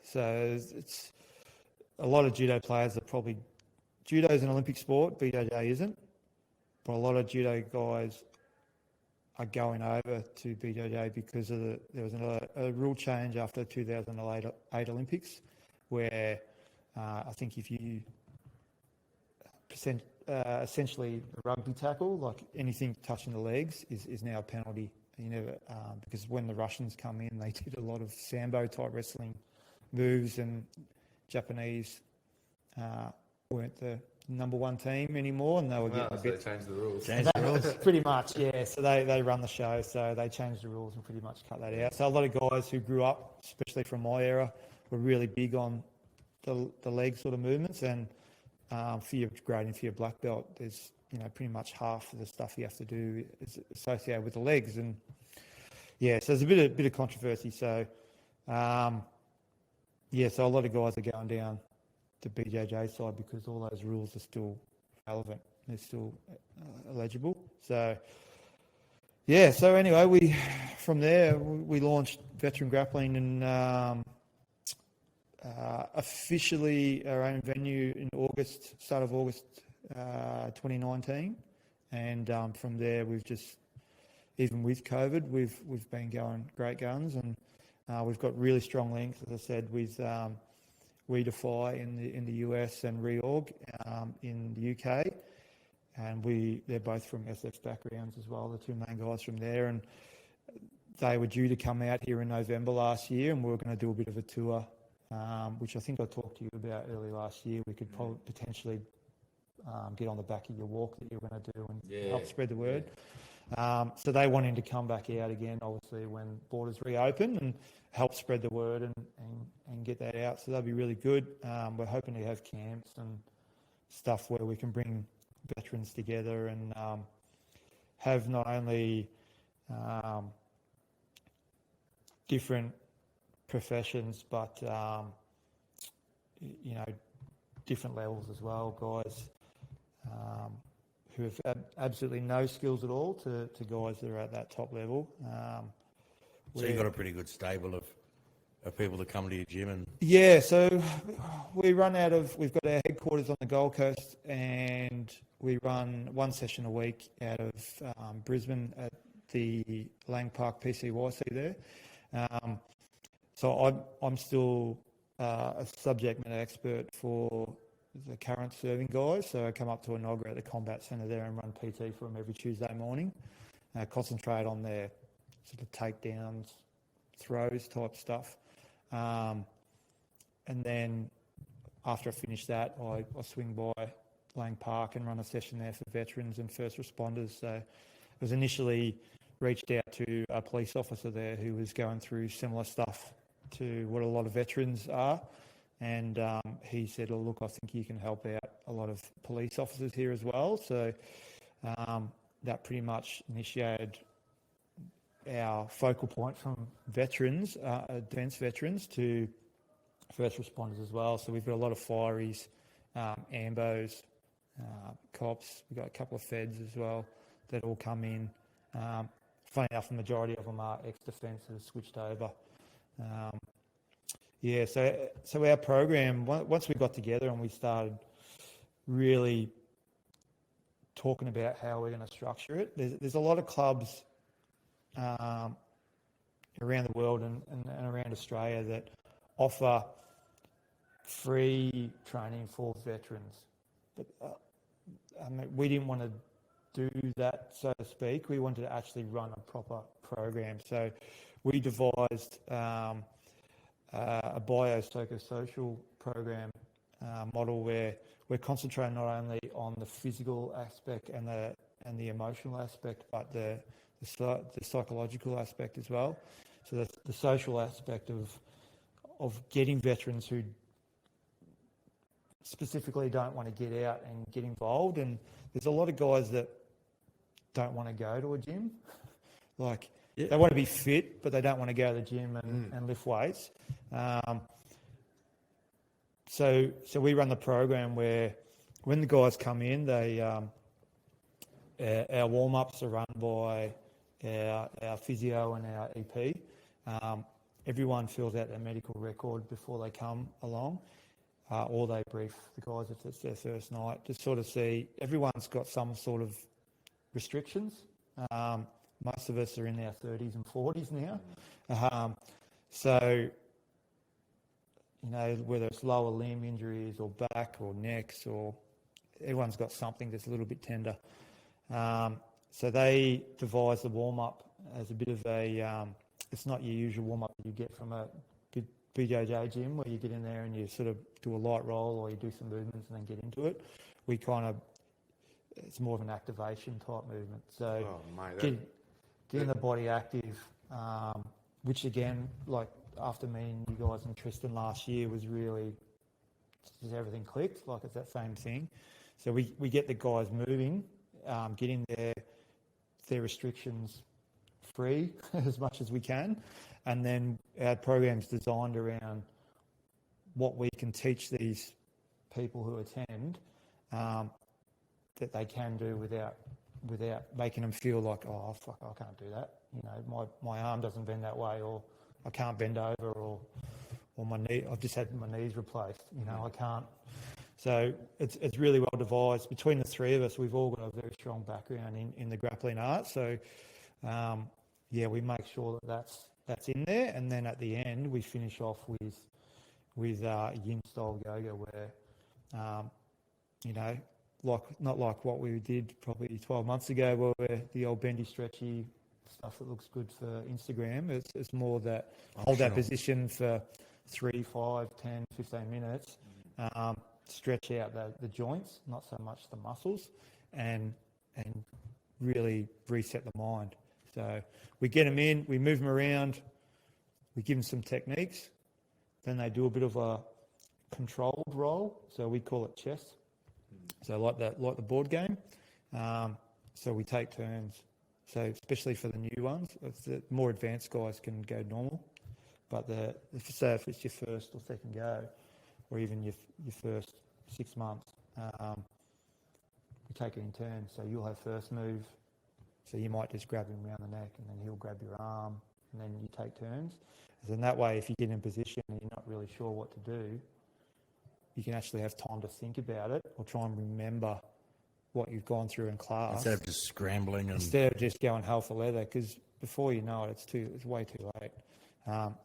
so it's a lot of judo players that probably, judo is an Olympic sport, BJJ isn't, but a lot of judo guys are going over to BJJ because of there was a rule change after 2008 Olympics where I think if you essentially a rugby tackle, like anything touching the legs is now a penalty. You know, because when the Russians come in, they did a lot of sambo type wrestling moves, and Japanese weren't the number one team anymore, and they were getting a bit. They changed the rules. Pretty much, yeah. So they run the show, so they changed the rules and pretty much cut that out. So a lot of guys who grew up, especially from my era, were really big on the leg sort of movements, and for your grading for your black belt, there's pretty much half of the stuff you have to do is associated with the legs, and so there's a bit of controversy. So so a lot of guys are going down the BJJ side because all those rules are still relevant. they're still eligible. So, yeah. So anyway, from there we launched Veteran Grappling and officially our own venue in start of August 2019, and from there we've just, even with COVID, we've been going great guns, and we've got really strong links, as I said, with We Defy in the US and Reorg in the UK, and they're both from SF backgrounds as well, the two main guys from there, and they were due to come out here in November last year, and we were going to do a bit of a tour, which I think I talked to you about early last year. We could probably potentially get on the back of your walk that you were going to do and help spread the word. So they wanted to come back out again, obviously, when borders reopen, and help spread the word and get that out. So that'll be really good. We're hoping to have camps and stuff where we can bring veterans together and have not only different professions, but different levels as well, guys who have absolutely no skills at all to guys that are at that top level. So you've got a pretty good stable of people that come to your gym. And yeah, so we've got our headquarters on the Gold Coast, and we run one session a week out of Brisbane at the Lang Park PCYC there. So I'm still a subject matter expert for the current serving guys. So I come up to Enoggera at the Combat Centre there and run PT for them every Tuesday morning. Concentrate on their sort of takedowns, throws type stuff. And then after I finish that, I swing by Lang Park and run a session there for veterans and first responders. So I was initially reached out to a police officer there who was going through similar stuff to what a lot of veterans are. And he said, oh, look, I think you can help out a lot of police officers here as well. So that pretty much initiated our focal point from veterans, defence veterans, to first responders as well. So we've got a lot of fireys, ambos, cops. We've got a couple of feds as well that all come in. Funny enough, the majority of them are ex-defenders switched over. So our program, once we got together and we started really talking about how we're going to structure it, there's a lot of clubs around the world and around Australia that offer free training for veterans. But we didn't want to do that, so to speak. We wanted to actually run a proper program. So we devised a biopsychosocial program model where we're concentrating not only on the physical aspect and the emotional aspect, but the psychological aspect as well. So the social aspect of getting veterans who specifically don't want to get out and get involved. And there's a lot of guys that don't want to go to a gym. They want to be fit, but they don't want to go to the gym and lift weights. So we run the program where when the guys come in, our warm-ups are run by our physio and our EP. Everyone fills out their medical record before they come along, or they brief the guys if it's their first night to sort of see. Everyone's got some sort of restrictions. Most of us are in our 30s and 40s now. So, whether it's lower limb injuries or back or necks, or everyone's got something that's a little bit tender. So they devise the warm-up as a bit of it's not your usual warm-up that you get from a BJJ gym where you get in there and you sort of do a light roll or you do some movements and then get into it. It's more of an activation type movement. So getting the body active, which again, like after meeting you guys in Tristan last year, was really just everything clicked. Like it's that same thing. So we get the guys moving, getting their restrictions free as much as we can, and then our program's designed around what we can teach these people who attend that they can do without making them feel like, oh fuck, I can't do that. You know, my arm doesn't bend that way, or I can't bend over, or my knee. I've just had my knees replaced. You know, I can't. So it's really well devised. Between the three of us, we've all got a very strong background in the grappling art. So we make sure that that's in there, and then at the end we finish off with Yin Style Yoga, where you know, not like what we did probably 12 months ago, where the old bendy stretchy stuff that looks good for Instagram. It's more that hold that position for 3, 5, 10, 15 minutes, stretch out the joints, not so much the muscles, and really reset the mind. So we get them in, we move them around, we give them some techniques, then they do a bit of a controlled roll, so we call it chess. So like the board game. So we take turns. So especially for the new ones, the more advanced guys can go normal, but if it's your first or second go, or even your first 6 months, we take it in turns. So you'll have first move. So you might just grab him around the neck, and then he'll grab your arm, and then you take turns. And then that way, if you get in position and you're not really sure what to do, you can actually have time to think about it, or try and remember what you've gone through in class. Instead of just scrambling. Instead of just going hell for leather, because before you know it, it's way too late.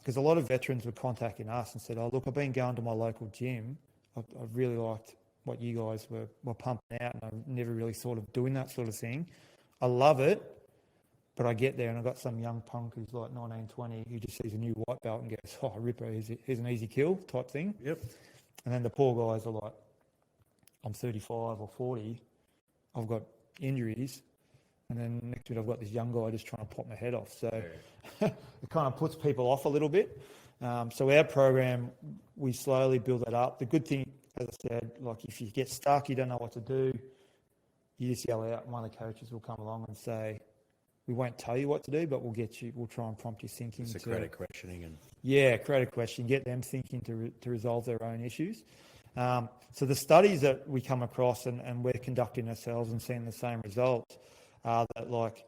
Because a lot of veterans were contacting us and said, oh, look, I've been going to my local gym. I've really liked what you guys were pumping out, and I never really thought of doing that sort of thing. I love it, but I get there and I've got some young punk who's like 19, 20, who just sees a new white belt and goes, oh, Ripper, here's an easy kill type thing. Yep. And then the poor guys are like, I'm 35 or 40, I've got injuries, and then next to it I've got this young guy just trying to pop my head off. So it kind of puts people off a little bit. So our program, we slowly build that up. The good thing, as I said, like if you get stuck, you don't know what to do, you just yell out, and one of the coaches will come along and say, we won't tell you what to do, but we'll try and prompt you thinking. It's a creative questioning. Creative question, get them thinking to resolve their own issues. So the studies that we come across and we're conducting ourselves and seeing the same results are that, like,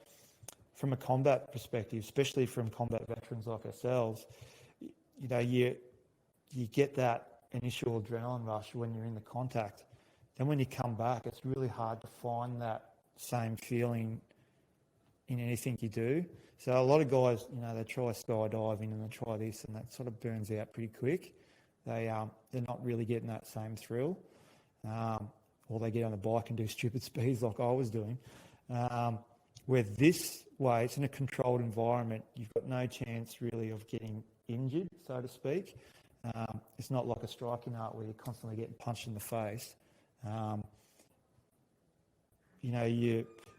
from a combat perspective, especially from combat veterans like ourselves, you know, you get that initial adrenaline rush when you're in the contact. Then when you come back, it's really hard to find that same feeling in anything you do. So a lot of guys, you know, they try skydiving and they try this, and that sort of burns out pretty quick. They're not really getting that same thrill, or they get on a bike and do stupid speeds like I was doing. Where this way, it's in a controlled environment. You've got no chance really of getting injured, so to speak. It's not like a striking art where you're constantly getting punched in the face. You know,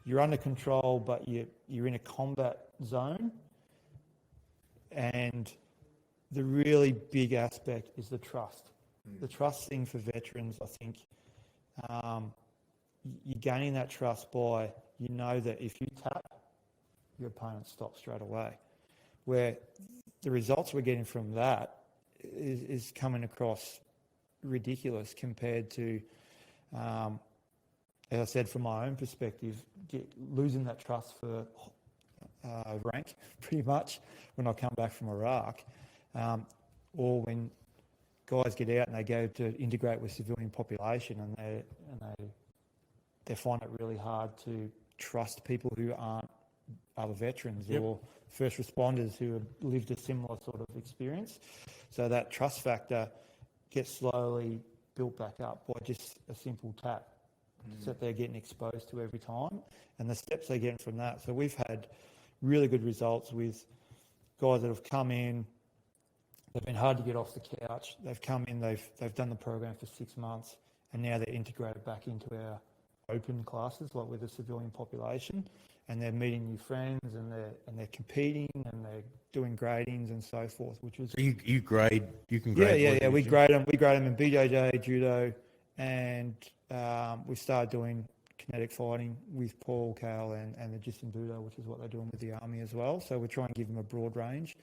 you're under control, but you're in a combat zone. And the really big aspect is the trust. The trust thing for veterans, I think, you're gaining that trust by, you know that if you tap, your opponent stops straight away. Where the results we're getting from that is coming across ridiculous compared to, as I said, from my own perspective, losing that trust for rank, pretty much, when I come back from Iraq, or when guys get out and they go to integrate with civilian population, and they find it really hard to trust people who aren't other veterans or first responders who have lived a similar sort of experience. So that trust factor gets slowly built back up by just a simple tap that they're getting exposed to every time, and the steps they're getting from that. So we've had really good results with guys that have come in. They've been hard to get off the couch. They've come in, they've done the program for 6 months, and now they're integrated back into our open classes, like with the civilian population, and they're meeting new friends, and they're competing, and they're doing gradings and so forth, which was... So you can grade... Yeah, we grade them in BJJ, Judo, and we started doing kinetic fighting with Paul, Cal, and the Jiu-Jitsu, which is what they're doing with the Army as well. So we're trying to give them a broad range.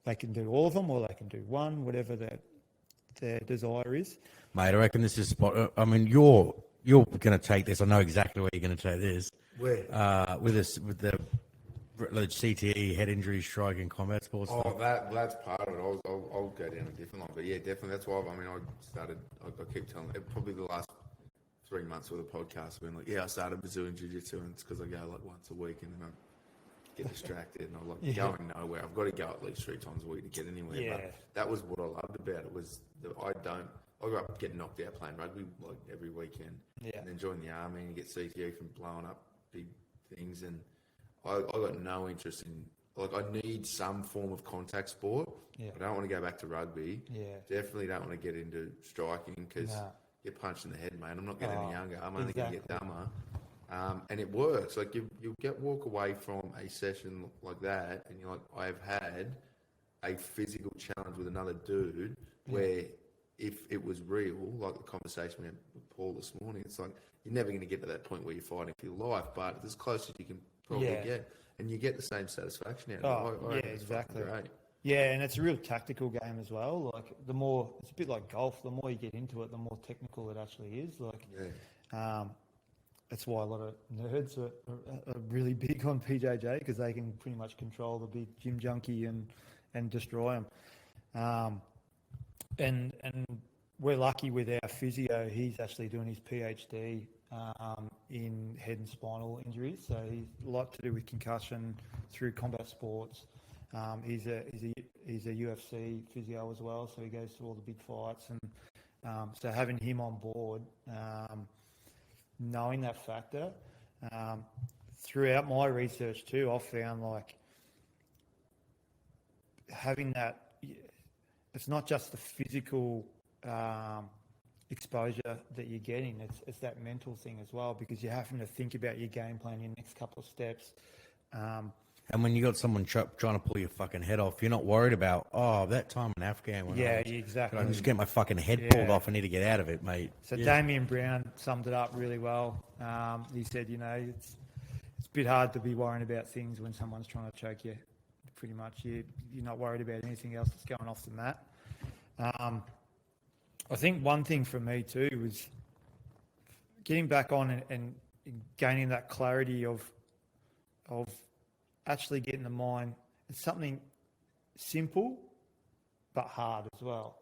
They can do all of them, or they can do one, whatever their desire is. Mate, I reckon this is spot. I mean, you're you're going to take this. I know exactly where you're going to take this. Where? With the CTE, head injuries, strike, and combat sports. Oh, that's part of it. I'll go down a different line, but yeah, definitely. That's why I keep telling probably the last 3 months with the podcast, been like, yeah, I started doing jiu-jitsu, and it's because I go like once a week, and then I get distracted, and I'm like going nowhere. I've got to go at least 3 times a week to get anywhere. Yeah. But that was what I loved about it, was that I grew up getting knocked out playing rugby like every weekend, and then joined the army and get CTE from blowing up big things, and I got no interest in, like, I need some form of contact sport. I don't want to go back to rugby. Definitely don't want to get into striking, because get punched in the head, mate. I'm not getting any younger. I'm only going to get dumber. And it works. Like, you walk away from a session like that, and you're like, I've had a physical challenge with another dude where if it was real, like the conversation we had with Paul this morning, it's like, you're never going to get to that point where you're fighting for your life, but it's as close as you can probably get. And you get the same satisfaction out of it. Exactly. Great. Yeah, and it's a real tactical game as well. Like, the more, it's a bit like golf, the more you get into it, the more technical it actually is. Like, that's why a lot of nerds are really big on PJJ, because they can pretty much control the big gym junkie and destroy them. And we're lucky with our physio. He's actually doing his PhD in head and spinal injuries. So he's a lot to do with concussion through combat sports. He's a UFC physio as well, so he goes to all the big fights. And so having him on board, knowing that factor, throughout my research too, I've found like having that, it's not just the physical exposure that you're getting, it's that mental thing as well, because you're having to think about your game plan, your next couple of steps. And when you got someone trying to pull your fucking head off, you're not worried about, that time in Afghan when exactly. I just get my fucking head pulled off. I need to get out of it, mate. So Damian Brown summed it up really well. He said, it's a bit hard to be worrying about things when someone's trying to choke you. Pretty much, you're not worried about anything else that's going off the mat. I think one thing for me too was getting back on and gaining that clarity of actually getting the mind. It's something simple but hard as well.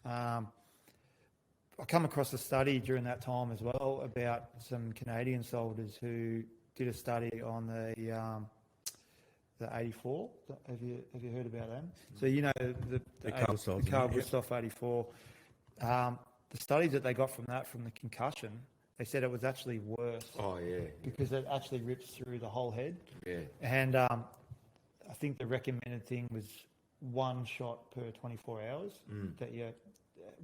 I come across a study during that time as well about some Canadian soldiers who did a study on the 84. Have you heard about them? So the Carl Gustav 84. The studies that they got from the concussion, they said it was actually worse. Oh yeah. Because it actually rips through the whole head. Yeah. And I think the recommended thing was 1 shot per 24 hours. That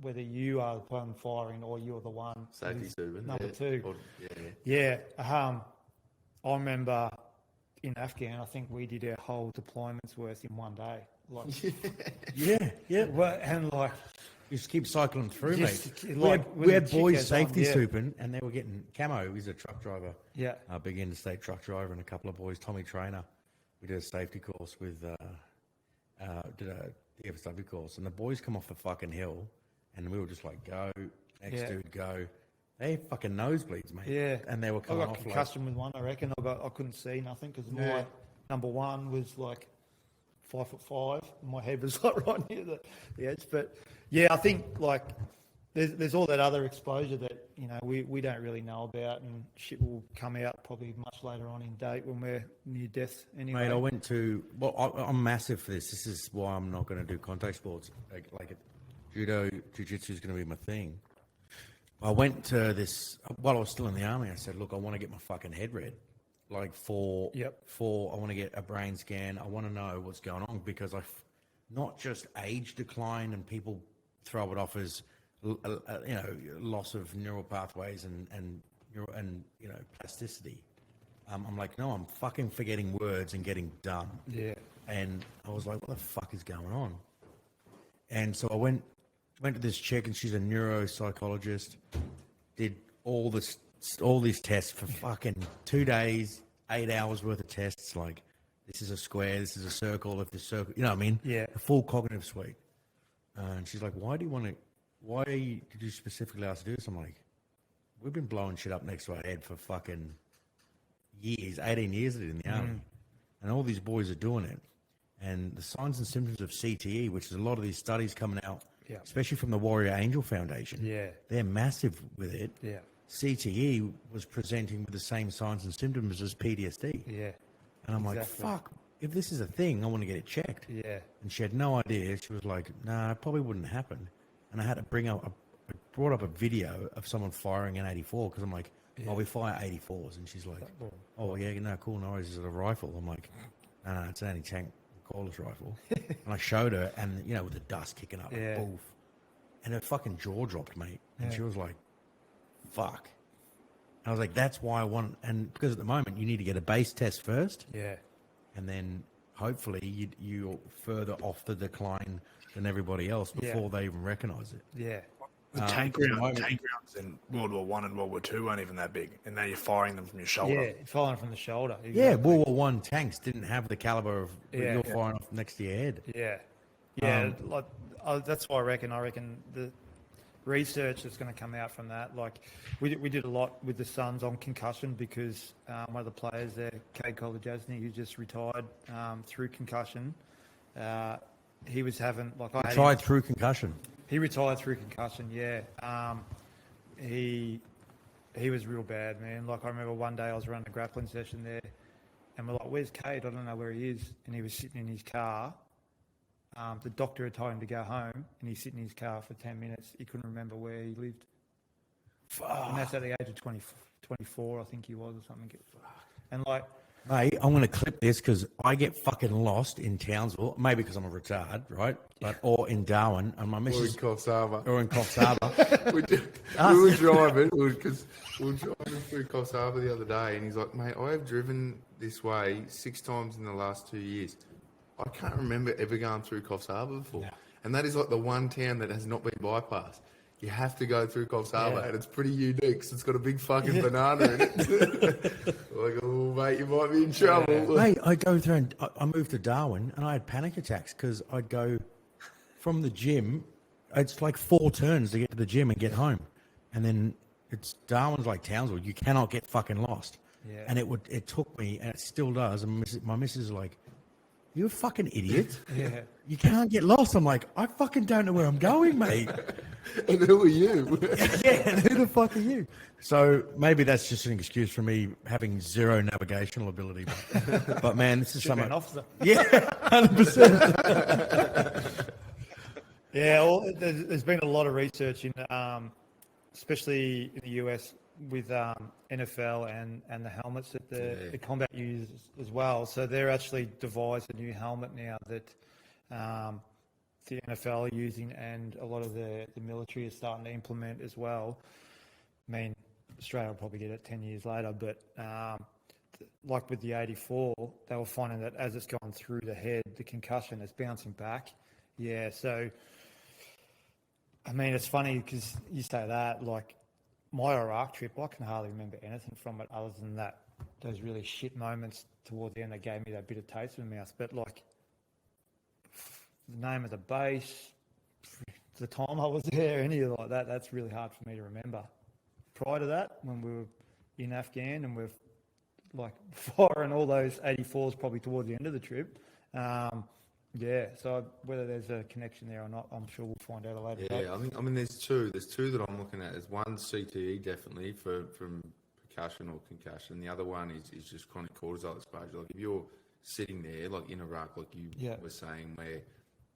whether you are the one firing or you're the one. Safety super. Number 2. I remember in Afghan, I think we did our whole deployment's worth in 1 day. Like, well, and like, you just keep cycling through, mate. We had boys safety souping, and they were getting camo. He's a truck driver. Yeah. A big interstate truck driver, and a couple of boys, Tommy Trainer. We did a safety course with, did a DFSW course, and the boys come off the fucking hill, and we were just like, go, next dude, go. They fucking nosebleeds, mate. Yeah. And they were coming off. I got concussion with one, I reckon. I couldn't see nothing because my number one was like 5'5", and my head was like right near the edge. But yeah, I think like there's all that other exposure that we don't really know about, and shit will come out probably much later on in date when we're near death. Anyway, mate, I went to I'm massive for this. This is why I'm not going to do contact sports. Like judo, jiu-jitsu is going to be my thing. I went to this while I was still in the army. I said, look, I want to get my fucking head read. Like for I want to get a brain scan. I want to know what's going on, because not just age decline and people throw it off as loss of neural pathways and plasticity. I'm like, no, I'm fucking forgetting words and getting dumb. Yeah. And I was like, what the fuck is going on? And so I went to this chick, and she's a neuropsychologist. Did all these tests for fucking 2 days, 8 hours worth of tests. Like, this is a square, this is a circle, if the circle, you know what I mean? Yeah. A full cognitive suite. And she's like, why did you specifically ask to do this? I'm like, we've been blowing shit up next to our head for fucking years, 18 years in the army. And all these boys are doing it. And the signs and symptoms of CTE, which is a lot of these studies coming out, especially from the Warrior Angel Foundation, they're massive with it. CTE was presenting with the same signs and symptoms as PTSD. And I'm like, fuck, if this is a thing, I want to get it checked. And she had no idea. She was like, nah, it probably wouldn't happen. And I had to I brought up a video of someone firing an 84 because I'm like, oh, we fire 84s. And she's like, oh, yeah, no, cool, no worries. Is it a rifle? I'm like, no, it's an anti-tank cordless rifle. And I showed her, and, you know, with the dust kicking up, boof. And her fucking jaw dropped, mate. And she was like, fuck. I was like, that's why I want, and because at the moment you need to get a base test first. And then hopefully you're further off the decline than everybody else before they even recognize it. The tank rounds in World War One and World War Two weren't even that big, and now you're firing them from your shoulder. Yeah, firing from the shoulder. Exactly. Yeah, World War One tanks didn't have the caliber of you're firing off next to your head. That's why I reckon the research that's going to come out from that. Like, we did a lot with the Suns on concussion because one of the players there, Cade Kolajasny, who just retired through concussion, he was having through concussion. He retired through concussion. He was real bad, man. Like, I remember one day I was running a grappling session there, and we're like, "Where's Cade? I don't know where he is." And he was sitting in his car. The doctor had told him to go home, and he's sitting in his car for 10 minutes. He couldn't remember where he lived. And that's at the age of 24, I think he was, or something. And like, mate, I'm going to clip this because I get fucking lost in Townsville, maybe because I'm a retard, right? Or in Darwin, and my missus... Or in Coffs Harbour. we were driving through Coffs Harbour the other day, and he's like, mate, I have driven this way 6 times in the last 2 years. I can't remember ever going through Coffs Harbour before. Yeah. And that is like the one town that has not been bypassed. You have to go through Coffs Harbour, and it's pretty unique. So it's got a big fucking banana in it. Like, oh, mate, you might be in trouble. Mate, I go through and I moved to Darwin, and I had panic attacks because I'd go from the gym. It's like 4 turns to get to the gym and get home. And then Darwin's like Townsville. You cannot get fucking lost. Yeah. And it took me, and it still does. And my missus is like, "You a fucking idiot. You can't get lost." I'm like, I fucking don't know where I'm going, mate. And who are you? And who the fuck are you? So maybe that's just an excuse for me having zero navigational ability. But man, this is something. Yeah, 100%. There's been a lot of research in, especially in the US, with NFL and the helmets that the combat uses as well. So they're actually devised a new helmet now that the NFL are using, and a lot of the military is starting to implement as well. I mean, Australia will probably get it 10 years later, but like with the 84, they were finding that as it's gone through the head, the concussion is bouncing back. Yeah, so, I mean, it's funny because you say that, like, my Iraq trip, I can hardly remember anything from it other than those really shit moments towards the end that gave me that bit of taste in the mouth. But, like, the name of the base, the time I was there, anything like that, that's really hard for me to remember. Prior to that, when we were in Afghan and we're, like, firing all those 84s probably towards the end of the trip, so whether there's a connection there or not, I'm sure we'll find out later. Yeah, I mean, there's two that I'm looking at. There's one CTE definitely from percussion or concussion. The other one is just chronic cortisol exposure. Like if you're sitting there, like in Iraq, like you were saying, where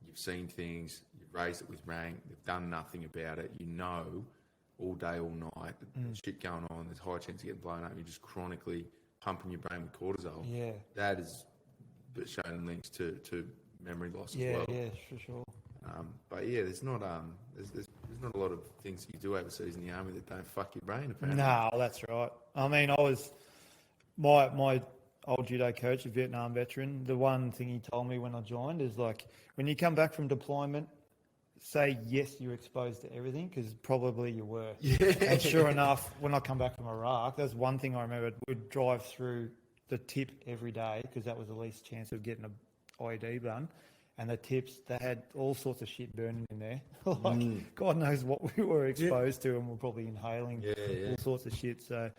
you've seen things, you've raised it with rank, they've done nothing about it. You know, all day, all night, there's shit going on. There's high chance of getting blown up. You're just chronically pumping your brain with cortisol. Yeah, that is shown links to memory loss as well. Yeah, for sure. But yeah, there's not a lot of things you do overseas in the army that don't fuck your brain. Apparently. No, that's right. I mean, I was my old judo coach, a Vietnam veteran. The one thing he told me when I joined is like, when you come back from deployment, say yes, you're exposed to everything, because probably you were. Yeah. And sure enough, when I come back from Iraq, that's one thing I remember. We'd drive through the tip every day because that was the least chance of getting a IED done. And the tips, they had all sorts of shit burning in there. Like, God knows what we were exposed to, and we're probably inhaling all sorts of shit. So,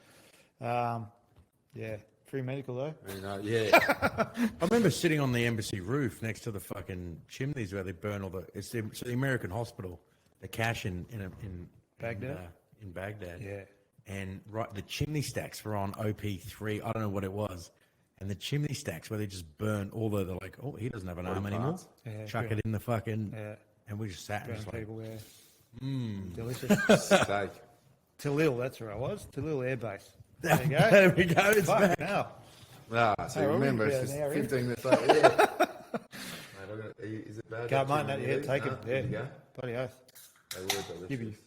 free medical though. I remember sitting on the embassy roof next to the fucking chimneys where they burn all it's the American hospital, the cash in Baghdad. In Baghdad. Yeah. And the chimney stacks were on OP3. I don't know what it was. And the chimney stacks where they just burn all they're like, oh, he doesn't have an arm anymore. Yeah, Chuck it in the fucking, and we just sat and Burn just like, people, delicious. Steak. Talil, that's where I was. Talil Air Base. There you go. there we go. It's Fuck back. now. So remember, it's just now, 15 minutes later. Mate, is it bad? Can't mind that. Yeah, take it. There you go. Bloody oath. They were delicious.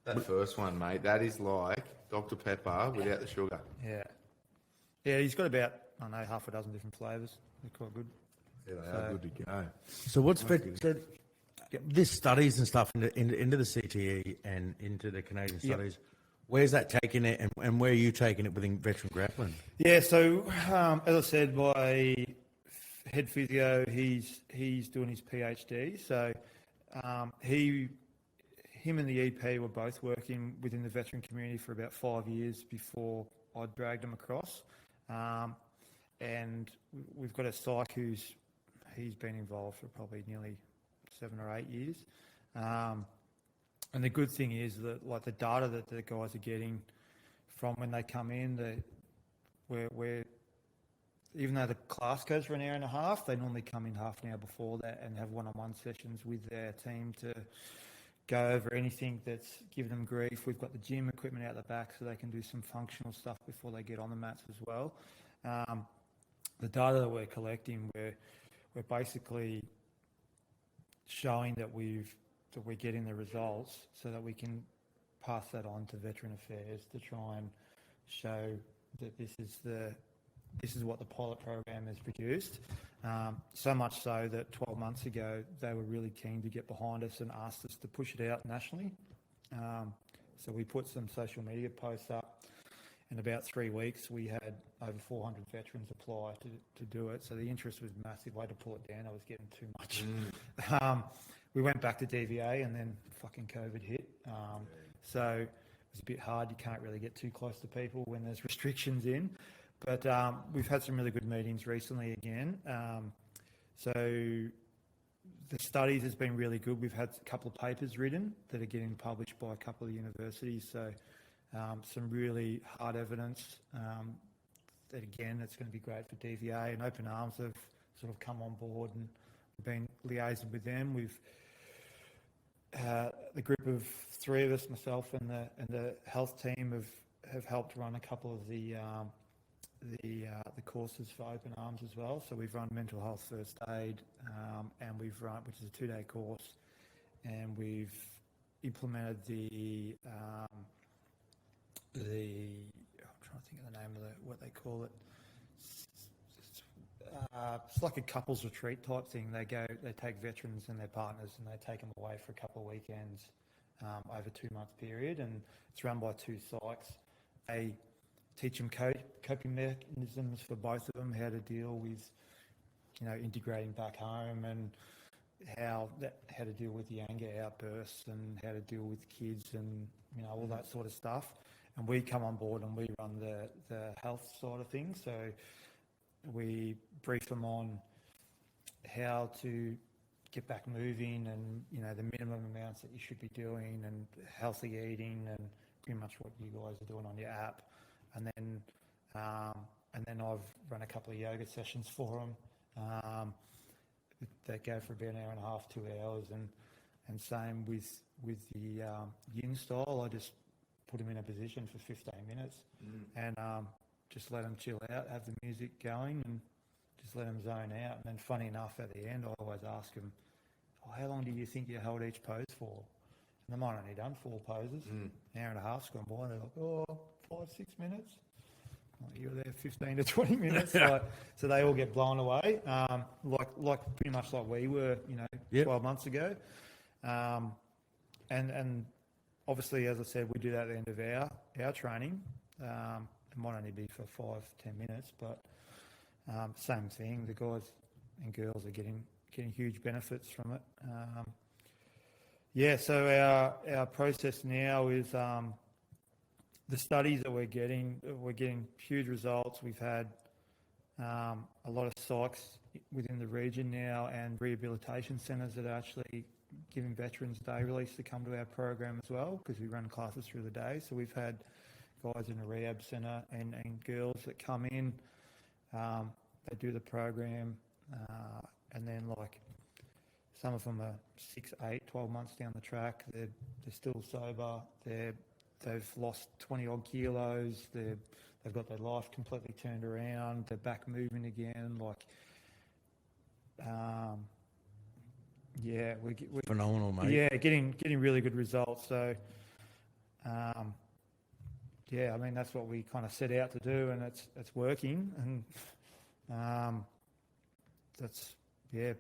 That first one, mate, that is like Dr. Pepper without the sugar. Yeah. Yeah, he's got about, I don't know, half a dozen different flavours. They're quite good. Yeah, they are good to go. So what's this studies and stuff into the CTE and into the Canadian studies? Where's that taking it, and where are you taking it within veteran grappling? Yeah, so as I said, my head physio, he's doing his PhD. So him and the EP were both working within the veteran community for about 5 years before I dragged them across. And we've got a psych he's been involved for probably nearly 7 or 8 years. And the good thing is that, like, the data that the guys are getting from when they come in, we're even though the class goes for an hour and a half, they normally come in half an hour before that and have one-on-one sessions with their team to go over anything that's giving them grief. We've got the gym equipment out the back so they can do some functional stuff before they get on the mats as well. The data that we're collecting, we're basically showing that we're getting the results so that we can pass that on to Veteran Affairs to try and show that this is what the pilot program has produced. So much so that 12 months ago, they were really keen to get behind us and asked us to push it out nationally. So we put some social media posts up. In about 3 weeks, we had over 400 veterans apply to do it. So the interest was massive. I had to pull it down. I was getting too much. We went back to DVA and then fucking COVID hit. So it was a bit hard. You can't really get too close to people when there's restrictions in. But we've had some really good meetings recently again. So the studies has been really good. We've had a couple of papers written that are getting published by a couple of universities. So some really hard evidence that, again, it's going to be great for DVA. And Open Arms have sort of come on board and we've been liaising with them. We've the group of three of us, myself and the health team, have helped run a couple of the courses for Open Arms as well. So we've run mental health first aid, and we've run, which is a 2-day course, and we've implemented I'm trying to think of the name of what they call it. It's like a couples retreat type thing. They take veterans and their partners, and they take them away for a couple of weekends over a 2-month period, and it's run by 2 psychs. They teach them coping mechanisms for both of them, how to deal with, integrating back home, and how to deal with the anger outbursts, and how to deal with kids, and all that sort of stuff. And we come on board and we run the health side of things. So we brief them on how to get back moving, and the minimum amounts that you should be doing, and healthy eating, and pretty much what you guys are doing on your app. And then I've run a couple of yoga sessions for them that go for about an hour and a half, 2 hours, and same with the Yin Style. I just put them in a position for 15 minutes and just let them chill out, have the music going, and just let them zone out. And then, funny enough, at the end, I always ask them, how long do you think you held each pose for? And they might have only done 4 poses. An hour and a half's gone by, and they're like, 5-6 minutes. Like, you were there 15 to 20 minutes. So they all get blown away, like pretty much like we were, 12 months ago. And obviously, as I said, we do that at the end of our training. It might only be for 5-10 minutes, but same thing. The guys and girls are getting getting huge benefits from it. So our process now is the studies that we're getting huge results. We've had a lot of psychs within the region now and rehabilitation centres that are actually giving veterans day release to come to our program as well, because we run classes through the day. So we've had guys in a rehab centre and girls that come in, they do the program, and then like some of them are 6, 8, 12 months down the track. They're still sober. They've lost 20 odd kilos. They've got their life completely turned around. They're back moving again. We're phenomenal, mate. Yeah, getting really good results. So, I mean, that's what we kind of set out to do, and it's working. And that's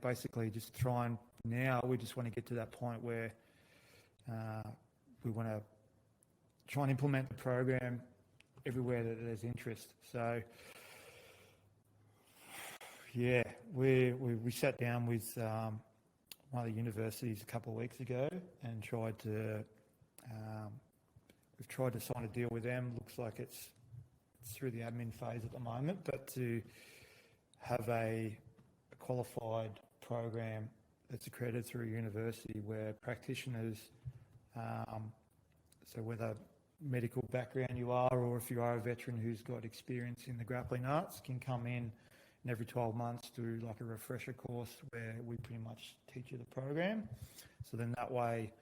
basically just trying. Now we just want to get to that point where we want to try and implement the program everywhere that there's interest. So, we sat down with one of the universities a couple of weeks ago and we've tried to sign a deal with them. Looks like it's through the admin phase at the moment, but to have a qualified program that's accredited through a university where practitioners, so whether medical background you are, or if you are a veteran who's got experience in the grappling arts, can come in and every 12 months do like a refresher course where we pretty much teach you the program. So then that way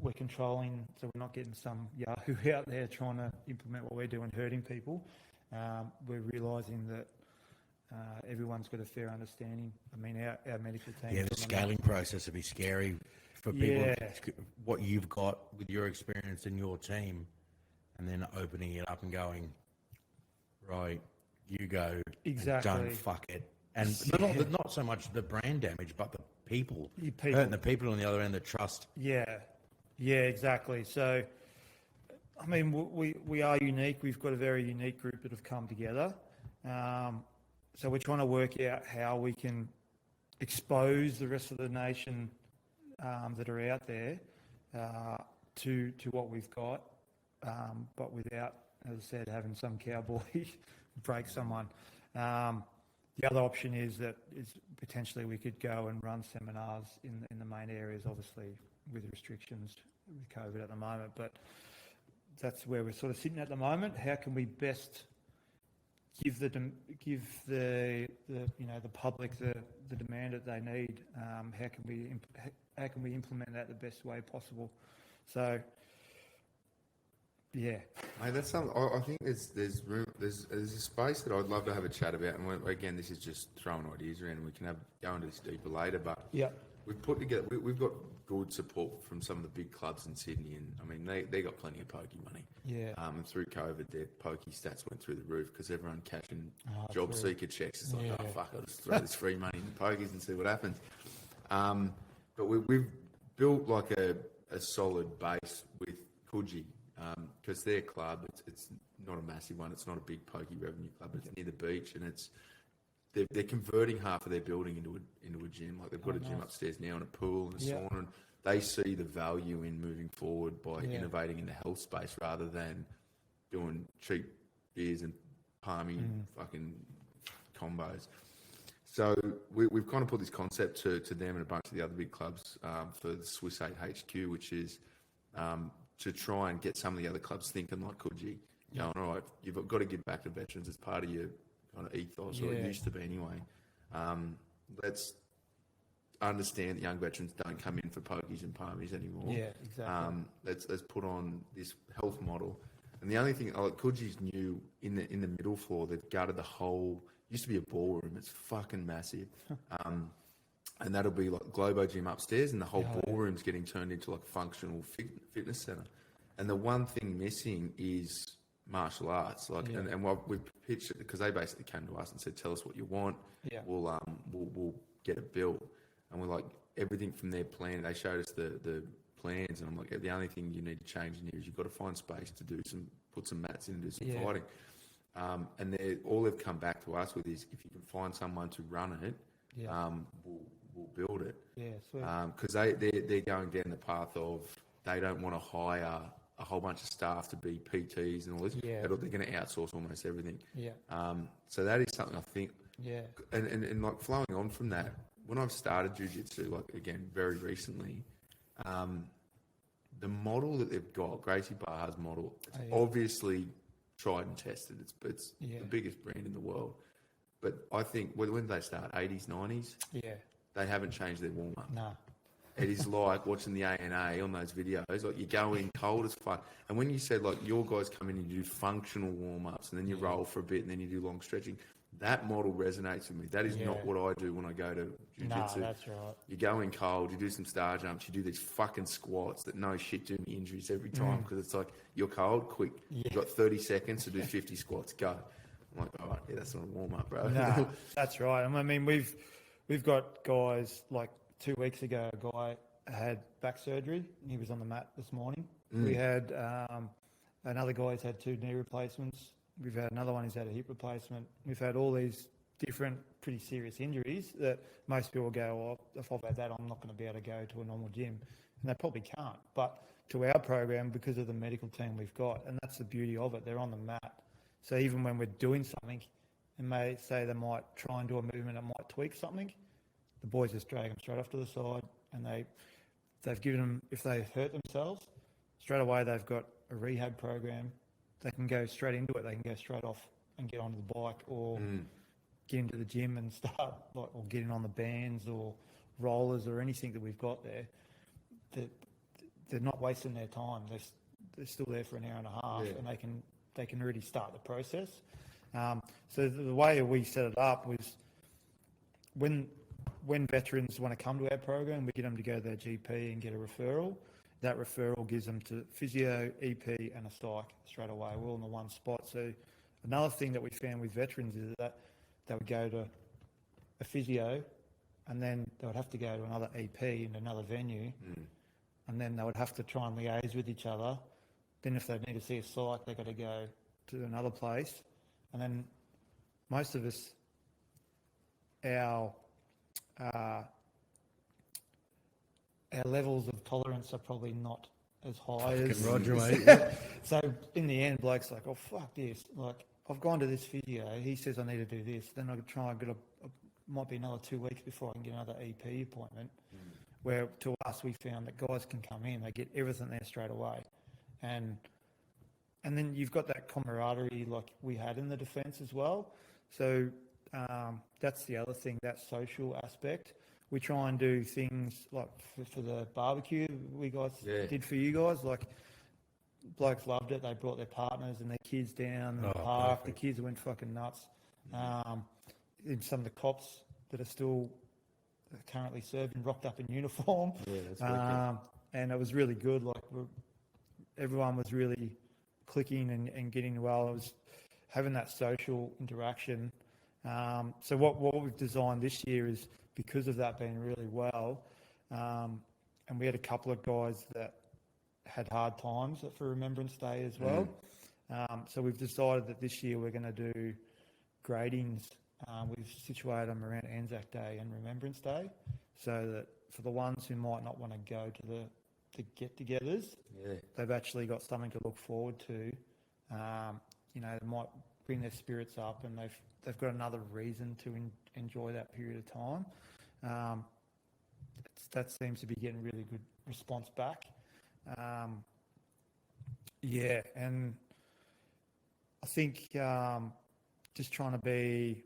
we're controlling, so we're not getting some yahoo out there trying to implement what we're doing, hurting people. We're realising that everyone's got a fair understanding. I mean, our medical team... Yeah, the scaling process would be scary for people. What you've got with your experience in your team, and then opening it up and going, right, you go, exactly. And don't fuck it. And not so much the brand damage, but the people. Hurting the people on the other end, the trust. Yeah, exactly. So, I mean, we are unique. We've got a very unique group that have come together. So we're trying to work out how we can expose the rest of the nation that are out there to what we've got, but without, as I said, having some cowboy break someone. The other option is potentially we could go and run seminars in the main areas, obviously with restrictions with COVID at the moment, but that's where we're sort of sitting at the moment. How can we best give the public the demand that they need? How can we implement that the best way possible? So, yeah. Mate, that's something. I think there's room. There's a space that I'd love to have a chat about. And again, this is just throwing ideas around, and we can go into this deeper later. But we've put together. We've got good support from some of the big clubs in Sydney, and I mean they got plenty of pokey money. Yeah. And through COVID, their pokey stats went through the roof because everyone cashing job seeker checks. It's like, fuck, I'll just throw this free money in pokies and see what happens. But we've built like a solid base with Coogee. Because their club, it's not a massive one. It's not a big pokey revenue club. It's near the beach, and they're converting half of their building into a gym. Like they've got a gym upstairs now and a pool and a sauna. And they see the value in moving forward by innovating in the health space rather than doing cheap beers and palmy fucking combos. So we've kind of put this concept to them and a bunch of the other big clubs for the Swiss 8 HQ, which is to try and get some of the other clubs thinking like Coogee, going, all right, you've got to give back to veterans as part of your kind of ethos, or it used to be anyway. Let's understand that young veterans don't come in for pokies and palmies anymore. Yeah, exactly. Let's put on this health model. And the only thing, Coogee's new in the middle floor, they've gutted the whole, used to be a ballroom, it's fucking massive. And that'll be like Globo Gym upstairs, and the whole ballroom's getting turned into like a functional fitness center. And the one thing missing is martial arts. And what we've pitched it, because they basically came to us and said, "Tell us what you want. We'll get it built." And we're like, everything from their plan. They showed us the plans, and I'm like, the only thing you need to change in here is you've got to find space to put some mats in and do some fighting. And all they've come back to us with is if you can find someone to run it, we'll build it. Yeah, sweet. Because they're going down the path of they don't want to hire a whole bunch of staff to be PTs and all this. Yeah. They're going to outsource almost everything. Yeah. So that is something I think. Yeah. And like flowing on from that, when I've started jiu-jitsu, like again, very recently, the model that they've got, Gracie Barra's model, it's obviously tried and tested. It's the biggest brand in the world. But I think when did they start? 80s, 90s? Yeah. They haven't changed their warm-up. No. It is like watching the ANA on those videos. Like you go in cold as fuck. And when you said like your guys come in and you do functional warm-ups and then you roll for a bit and then you do long stretching, that model resonates with me. That is not what I do when I go to jiu-jitsu. No, that's right. You go in cold, you do some star jumps, you do these fucking squats that no shit do me injuries every time because it's like, you're cold, quick. You've got 30 seconds to do 50 squats, go. I'm like, all right, yeah, that's not a warm-up, bro. No, that's right. I mean, we've got guys, like 2 weeks ago, a guy had back surgery. He was on the mat this morning. We had another guy who's had 2 knee replacements. We've had another one who's had a hip replacement. We've had all these different pretty serious injuries that most people go, well, if I've had that, I'm not going to be able to go to a normal gym. And they probably can't. But to our program, because of the medical team we've got, and that's the beauty of it, they're on the mat. So even when we're doing something, and may say they might try and do a movement that might tweak something, the boys just drag them straight off to the side, and they've given them, if they hurt themselves, straight away they've got a rehab program. They can go straight into it. They can go straight off and get onto the bike or get into the gym and start, or getting on the bands or rollers or anything that we've got there. They're not wasting their time. They're still there for an hour and a half, and they can really start the process. So the way we set it up was when veterans want to come to our program, we get them to go to their GP and get a referral. That referral gives them to physio, EP, and a psych straight away. We're all in the one spot. So another thing that we found with veterans is that they would go to a physio, and then they would have to go to another EP in another venue, and then they would have to try and liaise with each other. Then if they need to see a psych, they've got to go to another place. And then most of us, our levels of tolerance are probably not as high as Roger, mate. So in the end, bloke's like, oh, fuck this. Like, I've gone to this physio. He says I need to do this. Then I try and get might be another 2 weeks before I can get another EP appointment. Where to us, we found that guys can come in, they get everything there straight away. And then you've got that camaraderie like we had in the defence as well. So that's the other thing, that social aspect. We try and do things like for the barbecue we guys did for you guys. Like, blokes loved it. They brought their partners and their kids down the park. Perfect. The kids went fucking nuts. And some of the cops that are still currently serving rocked up in uniform. Yeah, that's and it was really good. Like, everyone was really clicking and getting well. It was having that social interaction. So what we've designed this year is, because of that being really well, and we had a couple of guys that had hard times for Remembrance Day as well. So we've decided that this year we're going to do gradings. We've situated them around Anzac Day and Remembrance Day, so that for the ones who might not want to go to the get-togethers, they've actually got something to look forward to. They might bring their spirits up, and they've got another reason to enjoy that period of time. That seems to be getting really good response back. And I think just trying to be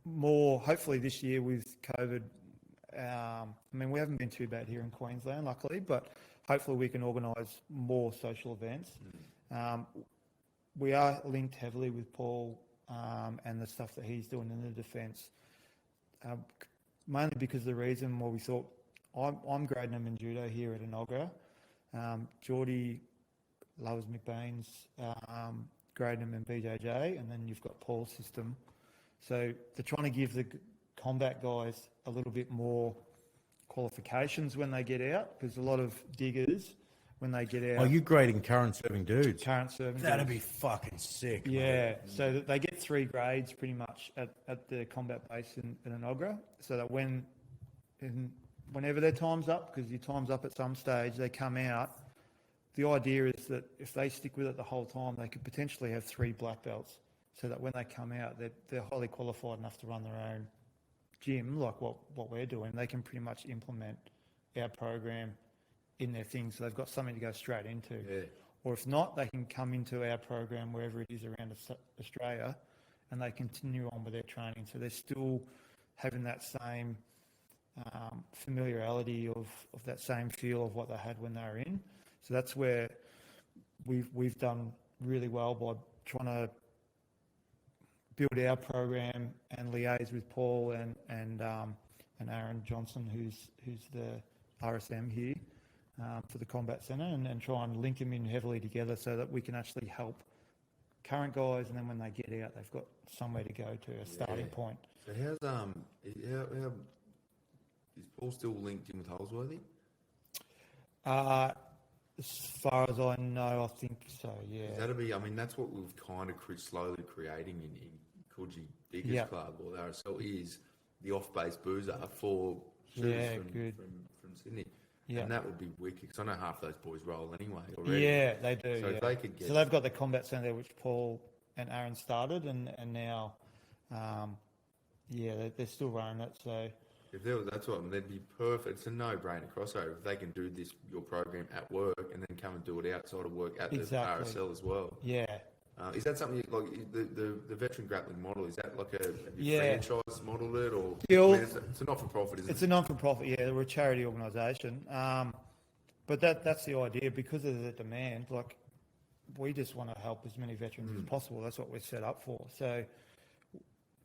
more, hopefully this year with COVID, we haven't been too bad here in Queensland, luckily, but hopefully we can organise more social events. We are linked heavily with Paul and the stuff that he's doing in the defence, mainly because of the reason why we thought I'm grading him in judo here at Inogra. Geordie loves McBain's grading him in BJJ, and then you've got Paul's system. So they're trying to give the combat guys a little bit more qualifications when they get out, because a lot of diggers when they get out. Oh, you grading current serving dudes? Current serving. That'd dudes. be fucking sick. Yeah, so that they get 3 grades pretty much at the combat base in Inogra, so that whenever their time's up, because your time's up at some stage, they come out. The idea is that if they stick with it the whole time, they could potentially have 3 black belts, so that when they come out, they're highly qualified enough to run their own gym, like what we're doing. They can pretty much implement our program in their thing, so they've got something to go straight into. Yeah. Or if not, they can come into our program wherever it is around Australia, and they continue on with their training. So they're still having that same familiarity of that same feel of what they had when they were in. So that's where we've done really well by trying to build our program and liaise with Paul and Aaron Johnson, who's the RSM here for the Combat Centre, and try and link them in heavily together so that we can actually help current guys, and then when they get out, they've got somewhere to go to, a starting point. So how's how is Paul still linked in with Holsworthy? As far as I know, I think so, yeah. That'll be, I mean, that's what we've kind of slowly creating in Coogee Diggers Club, or the RSL, is the off-base boozer for shooters from Sydney. Yeah. And that would be wicked, because I know half those boys roll anyway already. Yeah, they do. So if they could get... So they've got the Combat Centre there, which Paul and Aaron started, and now, they're still running it, so... If there was, that's what I mean, that'd be perfect. It's a no-brainer crossover. If they can do your program at work and then come and do it outside of work at the RSL as well. Yeah. Is that something like the veteran grappling model? Is that like have you franchise modelled it, or it's a not-for-profit, isn't it? It's a not-for-profit. Yeah, we're a charity organisation, but that's the idea, because of the demand. Like, we just want to help as many veterans as possible. That's what we're set up for. So.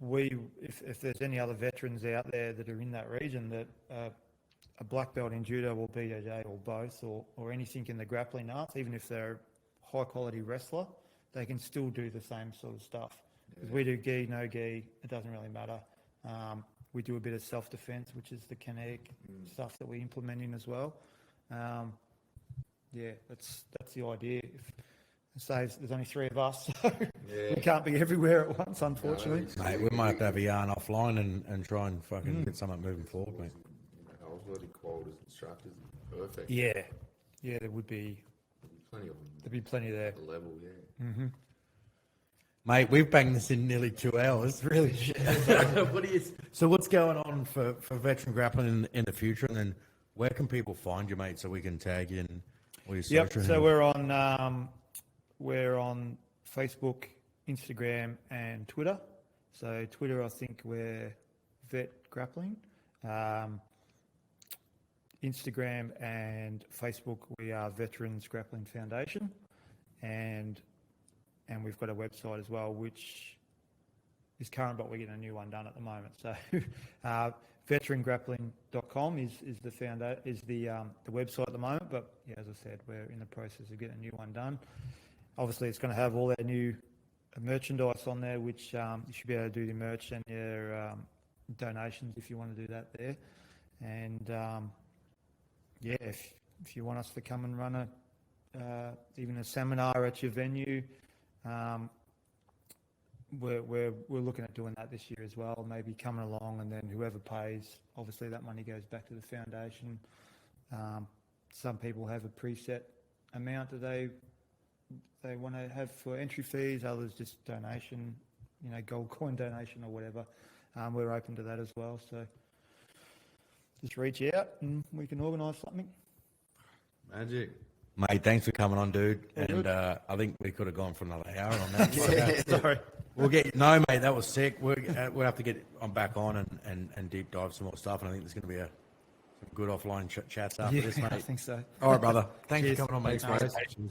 If there's any other veterans out there that are in that region that a black belt in judo or BJJ or both or anything in the grappling arts, even if they're a high quality wrestler, they can still do the same sort of stuff. Because we do gi, no gi, it doesn't really matter. We do a bit of self-defense, which is the kinetic stuff that we implement in as well. That's the idea. There's only 3 of us, so we can't be everywhere at once, unfortunately. No, mate, we might have to have a yarn offline and try and fucking get something moving forward, mate. Holsworthy qualities, instructors, perfect. Yeah, there would be. Plenty of them. There'd be plenty there. At the level, Mm-hmm. Mate, we've banged this in nearly 2 hours. Really shit. So what's going on for veteran grappling in the future, and then where can people find you, mate, so we can tag you in all your social? So we're on Facebook, Instagram, and Twitter. So Twitter, I think we're Vet Grappling. Instagram and Facebook, we are Veterans Grappling Foundation, and we've got a website as well, which is current, but we're getting a new one done at the moment. So veterangrappling.com is the website at the moment, but yeah, as I said, we're in the process of getting a new one done. Obviously, it's going to have all our new merchandise on there, which you should be able to do your merch and your donations if you want to do that there. And if you want us to come and run even a seminar at your venue, we're looking at doing that this year as well. Maybe coming along, and then whoever pays, obviously that money goes back to the foundation. Some people have a preset amount that they want to have for entry fees, others just donation, gold coin donation or whatever. We're open to that as well. So just reach out and we can organise something. Magic. Mate, thanks for coming on, dude. And I think we could have gone for another hour on that. Sorry. No, mate, that was sick. We'll have to get back on and deep dive some more stuff. And I think there's going to be some good offline chats after this, mate. I think so. All right, brother. Thanks Cheers. for coming on, mate. Thanks, mate.